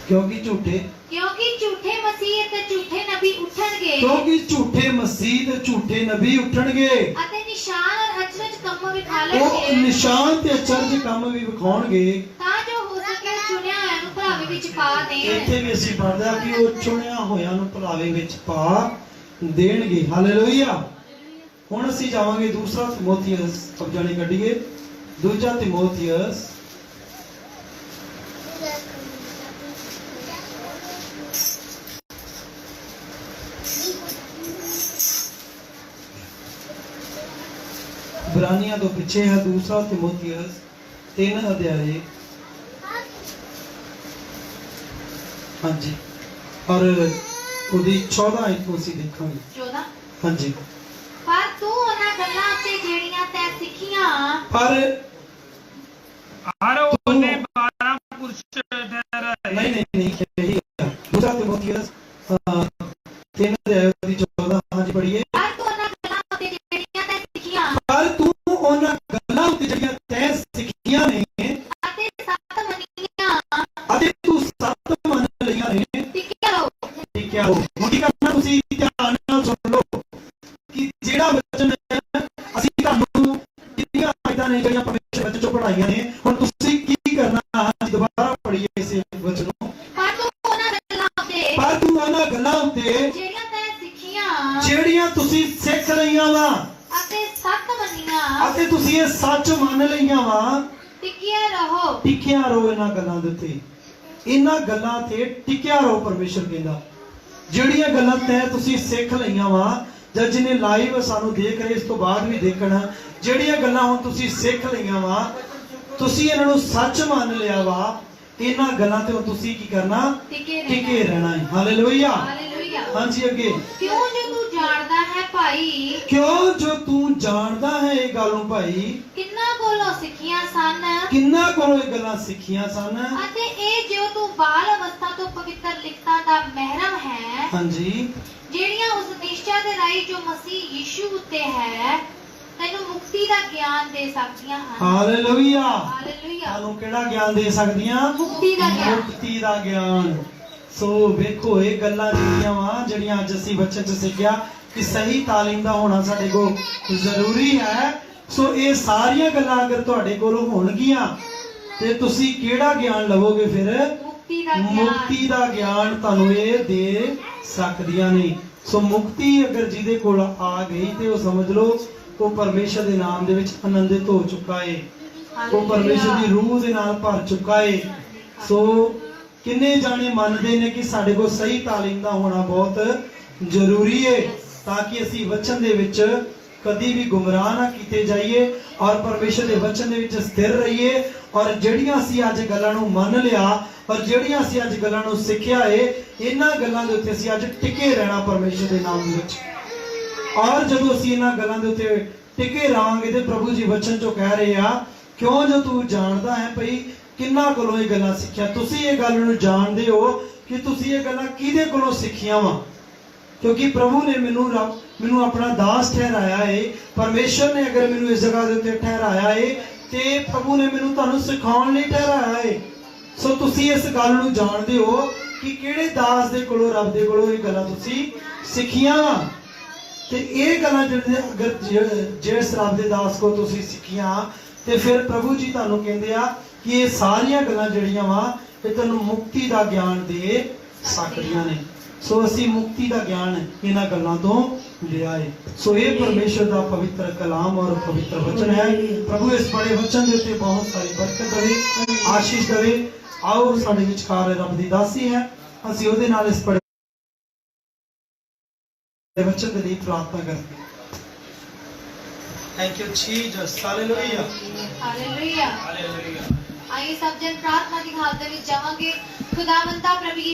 ਕਿਉਂਕਿ ਝੂਠੇ ਮਸੀਹ ਤੇ ਝੂਠੇ ਨਬੀ ਉੱਠਣਗੇ, ਕਿਉਂਕਿ ਝੂਠੇ ਮਸੀਹ ਤੇ ਝੂਠੇ ਨਬੀ ਉੱਠਣਗੇ ਅਤੇ ਨਿਸ਼ਾਨ ਔਰ ਅਚਰਜ ਕੰਮ ਉਹ ਵਿਖਾਲਣਗੇ, ਨਿਸ਼ਾਨ ਤੇ ਅਚਰਜ ਕੰਮ ਵੀ ਵਿਖਾਉਣਗੇ, ਤਾਂ ਜੋ ਹੋ ਸਕੇ ਚੁਣਿਆ ਹੋਇਆਂ ਨੂੰ ਭਲਾਵੇ ਵਿੱਚ ਪਾ ਦੇਣ। ਇੱਥੇ ਵੀ ਅਸੀਂ ਪੜ੍ਹਦੇ ਹਾਂ ਕਿ ਉਹ ਚੁਣਿਆ ਹੋਇਆਂ ਨੂੰ ਭਲਾਵੇ ਵਿੱਚ ਪਾ ਦੇਣਗੇ। ਹਾਲੇਲੂਇਆ। ਹੁਣ ਅਸੀਂ ਜਾਵਾਂਗੇ ਦੂਸਰਾ ਤਿਮੋਥੀਅਸ, ਸਭ ਜਾਣੇ ਕੱਢੀਏ, ਦੂਜਾ ਤਿਮੋਥੀਅਸ ਇਬਰਾਨੀਆਂ ਤੋਂ ਪਿੱਛੇ ਹੈ, ਦੂਸਰਾ ਤਿਮੋਥੀਅਸ 3 ਅਧਿਆਇ, ਹਾਂਜੀ, ਔਰ ਉਹਦੀ 14 ਆਇਤ ਨੂੰ ਅਸੀਂ ਦੇਖਾਂਗੇ। 14 ਹਾਂਜੀ, ਪਰ ਤੂੰ ਉਹਨਾਂ ਗੱਲਾਂ ਤੇ ਜਿਹੜੀਆਂ ਤੈਂ ਸਿੱਖੀਆਂ, ਪਰ ਹਰ ਉਹਨੇ 12 ਪੁਰਸ਼ ਠਹਿਰਾਏ। ਨਹੀਂ ਇਹੀ ਹੈ। ਦੂਸਰਾ ਤਿਮੋਥੀਅਸ 3 ਅਧਿਆਇ ਦੀ 14, ਹਾਂਜੀ ਪੜ੍ਹੀਏ। ਪਰ ਤੂੰ ਉਹਨਾਂ ਗੱਲਾਂ ਤੇ ਜਿਹੜੀਆਂ ਤੈਂ ਸਿੱਖੀਆਂ, ਪਰ ਤੂੰ ਉਹਨਾਂ ਗੱਲਾਂ ਉੱਤੇ ਜਿਹੜੀਆਂ ਤੈਂ ਸਿੱਖੀਆਂ ਨੇ ਅਤੇ ਸੱਤ ਮੰਨੀਆਂ, ਅਤੇ ਤੂੰ ਸੱਤ ਮੰਨ ਲਈਆਂ ਨੇ, ਟਿਕਿਆ ਰਹੋ। ਠੀਕ ਹੈ। ਹੁਣ ਕੀ ਕਰਨਾ, ਤੁਸੀਂ ਧਿਆਨ ਨਾਲ ਸੁਣ ਲਓ ਕਿ ਜਿਹੜਾ ਵਚਨ ਅਸੀਂ ਤੁਹਾਨੂੰ ਕਿੰਨੀਆਂ ਆਇਤਾਂ ਨੇ ਜਿਹੜੀਆਂ ਪਰਮੇਸ਼ਰ ਵਚਨ ਚੋਂ ਪੜ੍ਹਾਈਆਂ ਨੇ, ਹੁਣ ਤੁਸੀਂ ਕੀ ਕਰਨਾ, ਦੁਬਾਰਾ ਪੜ੍ਹੀਏ ਇਸ ਵਚਨ ਨੂੰ। ਪਰ ਤੂੰ ਉਹਨਾਂ ਗੱਲਾਂ ਉੱਤੇ ਜਿਹੜੀਆਂ ਤੈਂ ਸਿੱਖੀਆਂ, ਜਿਹੜੀਆਂ ਤੁਸੀਂ ਸਿੱਖ ਲਈਆਂ ਵਾ ਅਤੇ ਸੱਤ ਮੰਨੀਆਂ, ਅਤੇ ਤੁਸੀਂ ਇਹ ਸੱਚ ਮੰਨ ਲਈਆਂ ਵਾ, ਟਿਕਿਆ ਰਹੋ। ਟਿਕਿਆ ਰਹੋ ਇਹਨਾਂ ਗੱਲਾਂ ਦੇ ਉੱਤੇ, ਇਹਨਾਂ ਗੱਲਾਂ ਤੇ ਟਿਕਿਆ ਰਹੋ। ਪਰਮੇਸ਼ਰ ਕਹਿੰਦਾ ਜਿਹੜੀਆਂ ਗੱਲਾਂ ਤੈਂ ਤੁਸੀਂ ਸਿੱਖ ਲਈਆਂ ਵਾ, ਜਾਂ ਜਿਹਨੇ ਲਾਈਵ ਸਾਨੂੰ ਦੇਖ ਰਹੇ, ਇਸ ਤੋਂ ਬਾਅਦ ਵੀ ਦੇਖਣਾ, ਜਿਹੜੀਆਂ ਗੱਲਾਂ ਹੁਣ ਤੁਸੀਂ ਸਿੱਖ ਲਈਆਂ ਵਾ, ਤੁਸੀਂ ਇਹਨਾਂ ਨੂੰ ਸੱਚ ਮੰਨ ਲਿਆ ਵਾ, ਇਹਨਾਂ ਗੱਲਾਂ ਤੇ ਹੁਣ ਤੁਸੀਂ ਕੀ ਕਰਨਾ, ਟਿਕੇ ਰਹਿਣਾ ਹੈ। ਹਾਲੇਲੂਇਆ। ਹਾਲੇਲੂਇਆ। ਹਾਂਜੀ, ਅੱਗੇ, ਕਿਉਂ ਜੋ ਤੂੰ ਜਾਣਦਾ ਹੈ ਭਾਈ, ਕਿਉਂ ਜੋ ਤੂੰ ਜਾਣਦਾ ਹੈ ਇਹ ਗੱਲ ਨੂੰ ਭਾਈ, ਕਿੰਨਾ ਕੋਲੋਂ ਸਿੱਖੀਆਂ ਸਨ, ਕਿੰਨਾ ਕੋਲੋਂ ਇਹ ਗੱਲਾਂ ਸਿੱਖੀਆਂ ਸਨ, ਅਤੇ ਇਹ ਜੋ ਤੂੰ ਬਾਲ ਅਵਸਥਾ ਤੋਂ ਪਵਿੱਤਰ ਲਿਖਤਾਂ ਦਾ ਮਹਿਰਮ ਹੈ, ਹਾਂਜੀ, ਜਿਹੜੀਆਂ ਉਸ ਨਿਸ਼ਚੈ ਦੇ ਰਾਹੀਂ ਜੋ ਮਸੀਹ ਯਿਸੂ ਉੱਤੇ ਹੈ, ਤੈਨੂੰ ਮੁਕਤੀ ਦਾ ਗਿਆਨ ਦੇ ਸਕਦੀਆਂ ਹਨ। ਹਾਲੇਲੂਇਆ। ਹਾਲੇਲੂਇਆ। ਸਾਨੂੰ ਕਿਹੜਾ ਗਿਆਨ ਦੇ ਸਕਦੀਆਂ, ਮੁਕਤੀ ਦਾ ਗਿਆਨ। ਮੁਕਤੀ ਦਾ ਗਿਆਨ। ਸੋ ਵੇਖੋ ਇਹ ਗੱਲਾਂ ਜਿਹੜੀਆਂ ਵਾ, ਜਿਹੜੀਆਂ ਅੱਜ ਅਸੀਂ ਬੱਚੇ ਚ ਸਿੱਖਿਆ ਕਿ ਸਹੀ ਤਾਲੀਮ ਦਾ ਹੋਣਾ ਸਾਡੇ ਕੋਲ ਜ਼ਰੂਰੀ ਹੈ। ਸੋ ਇਹ ਸਾਰੀਆਂ ਗੱਲਾਂ ਅਗਰ ਤੁਹਾਡੇ ਕੋਲ ਹੋਣਗੀਆਂ ਤੇ ਤੁਸੀਂ ਕਿਹੜਾ ਗਿਆਨ ਲਵੋਗੇ ਫਿਰ, ਮੁਕਤੀ ਦਾ ਗਿਆਨ। ਮੁਕਤੀ ਦਾ ਗਿਆਨ ਤੁਹਾਨੂੰ ਇਹ ਦੇ ਸਕਦੀਆਂ ਨੇ। ਸੋ ਮੁਕਤੀ ਅਗਰ ਜਿਹਦੇ ਕੋਲ ਆ ਗਈ ਤੇ ਉਹ ਸਮਝ ਲਓ ਉਹ ਪਰਮੇਸ਼ਰ ਦੇ ਨਾਮ ਦੇ ਵਿੱਚ ਆਨੰਦਿਤ ਹੋ ਚੁੱਕਾ ਹੈ, ਉਹ ਪਰਮੇਸ਼ਰ ਦੀ ਰੂਹ ਦੇ ਨਾਲ ਭਰ ਚੁੱਕਾ ਹੈ। ਸੋ किन्ने जाने मानते ने कि साडे कोल सही तालीम दा होना बहुत जरूरी है, ताकि असी वचन दे विच कदी भी गुमराह ना कीते जाइए और परमेश्वर दे वचन दे विच स्थिर रहिए। और ਜਿਹੜੀਆਂ ਅਸੀਂ ਅੱਜ ਗੱਲਾਂ ਨੂੰ ਮੰਨ ਲਿਆ और ਜਿਹੜੀਆਂ ਅਸੀਂ ਅੱਜ ਗੱਲਾਂ ਨੂੰ ਸਿੱਖਿਆ ਹੈ, ਇਹਨਾਂ ਗੱਲਾਂ ਦੇ ਉੱਤੇ ਅਸੀਂ ਅੱਜ ਟਿਕੇ ਰਹਿਣਾ परमेश्वर ਦੇ ਨਾਮ ਦੇ ਵਿੱਚ। और ਜਦੋਂ ਅਸੀਂ ਇਹਨਾਂ ਗੱਲਾਂ ਦੇ ਉੱਤੇ ਟਿਕੇ ਰਹਾਂਗੇ ਤੇ ਪ੍ਰਭੂ ਜੀ ਵਚਨ ਚੋਂ ਕਹਿ ਰਹੇ ਆ, ਕਿਉਂ ਜੋ ਤੂੰ ਜਾਣਦਾ ਹੈ ਭਈ ਕਿੰਨਾ ਕੋਲੋਂ ਇਹ ਗੱਲਾਂ ਸਿੱਖਿਆ। ਤੁਸੀਂ ਇਹ ਗੱਲ ਨੂੰ ਜਾਣਦੇ ਹੋ ਕਿ ਤੁਸੀਂ ਇਹ ਗੱਲਾਂ ਕਿਹਦੇ ਕੋਲੋਂ ਸਿੱਖੀਆਂ ਵਾ, क्योंकि प्रभु ने मैनू अपना दास ठहराया है। परमेश्वर ने अगर मैनू इस जगह के उत्ते ठहराया है तो प्रभु ने मैनू तुहानू सिखाउण लई ठहराया है। सो तुसी इस गल नू जानदे हो कि किहड़े दास दे कोलों रब दे कोलों ये गल्लां तुसी सिखियां वा। ते ये गल्लां जिहड़े अगर जिस रब दे दास को तुसी सिखियां ते फिर प्रभु जी तुहानू कहंदे आ कि ये सारियां गल्लां जिहड़ियां वा ये तुहानू मुक्ति दा ज्ञान दे सकदियां ने। सो असी मुक्ति का ज्ञान इन्हां गल्लां तो लिया है। सो ये परमेश्वर का पवित्र कलाम और पवित्र वचन है। प्रभु इस बड़े वचन के उत्ते बहुत सारी बरकत देवे, आशीष देवे। आओ साडे विचकार रब दी दासी है, असी उहदे नाल इस बड़े वचन के लिए प्रार्थना करते हैं। Thank you Jesus, hallelujah hallelujah. Hallelujah. आइए सब जन प्रार्थना की हालत में जावांगे। खुदावंदा प्रभु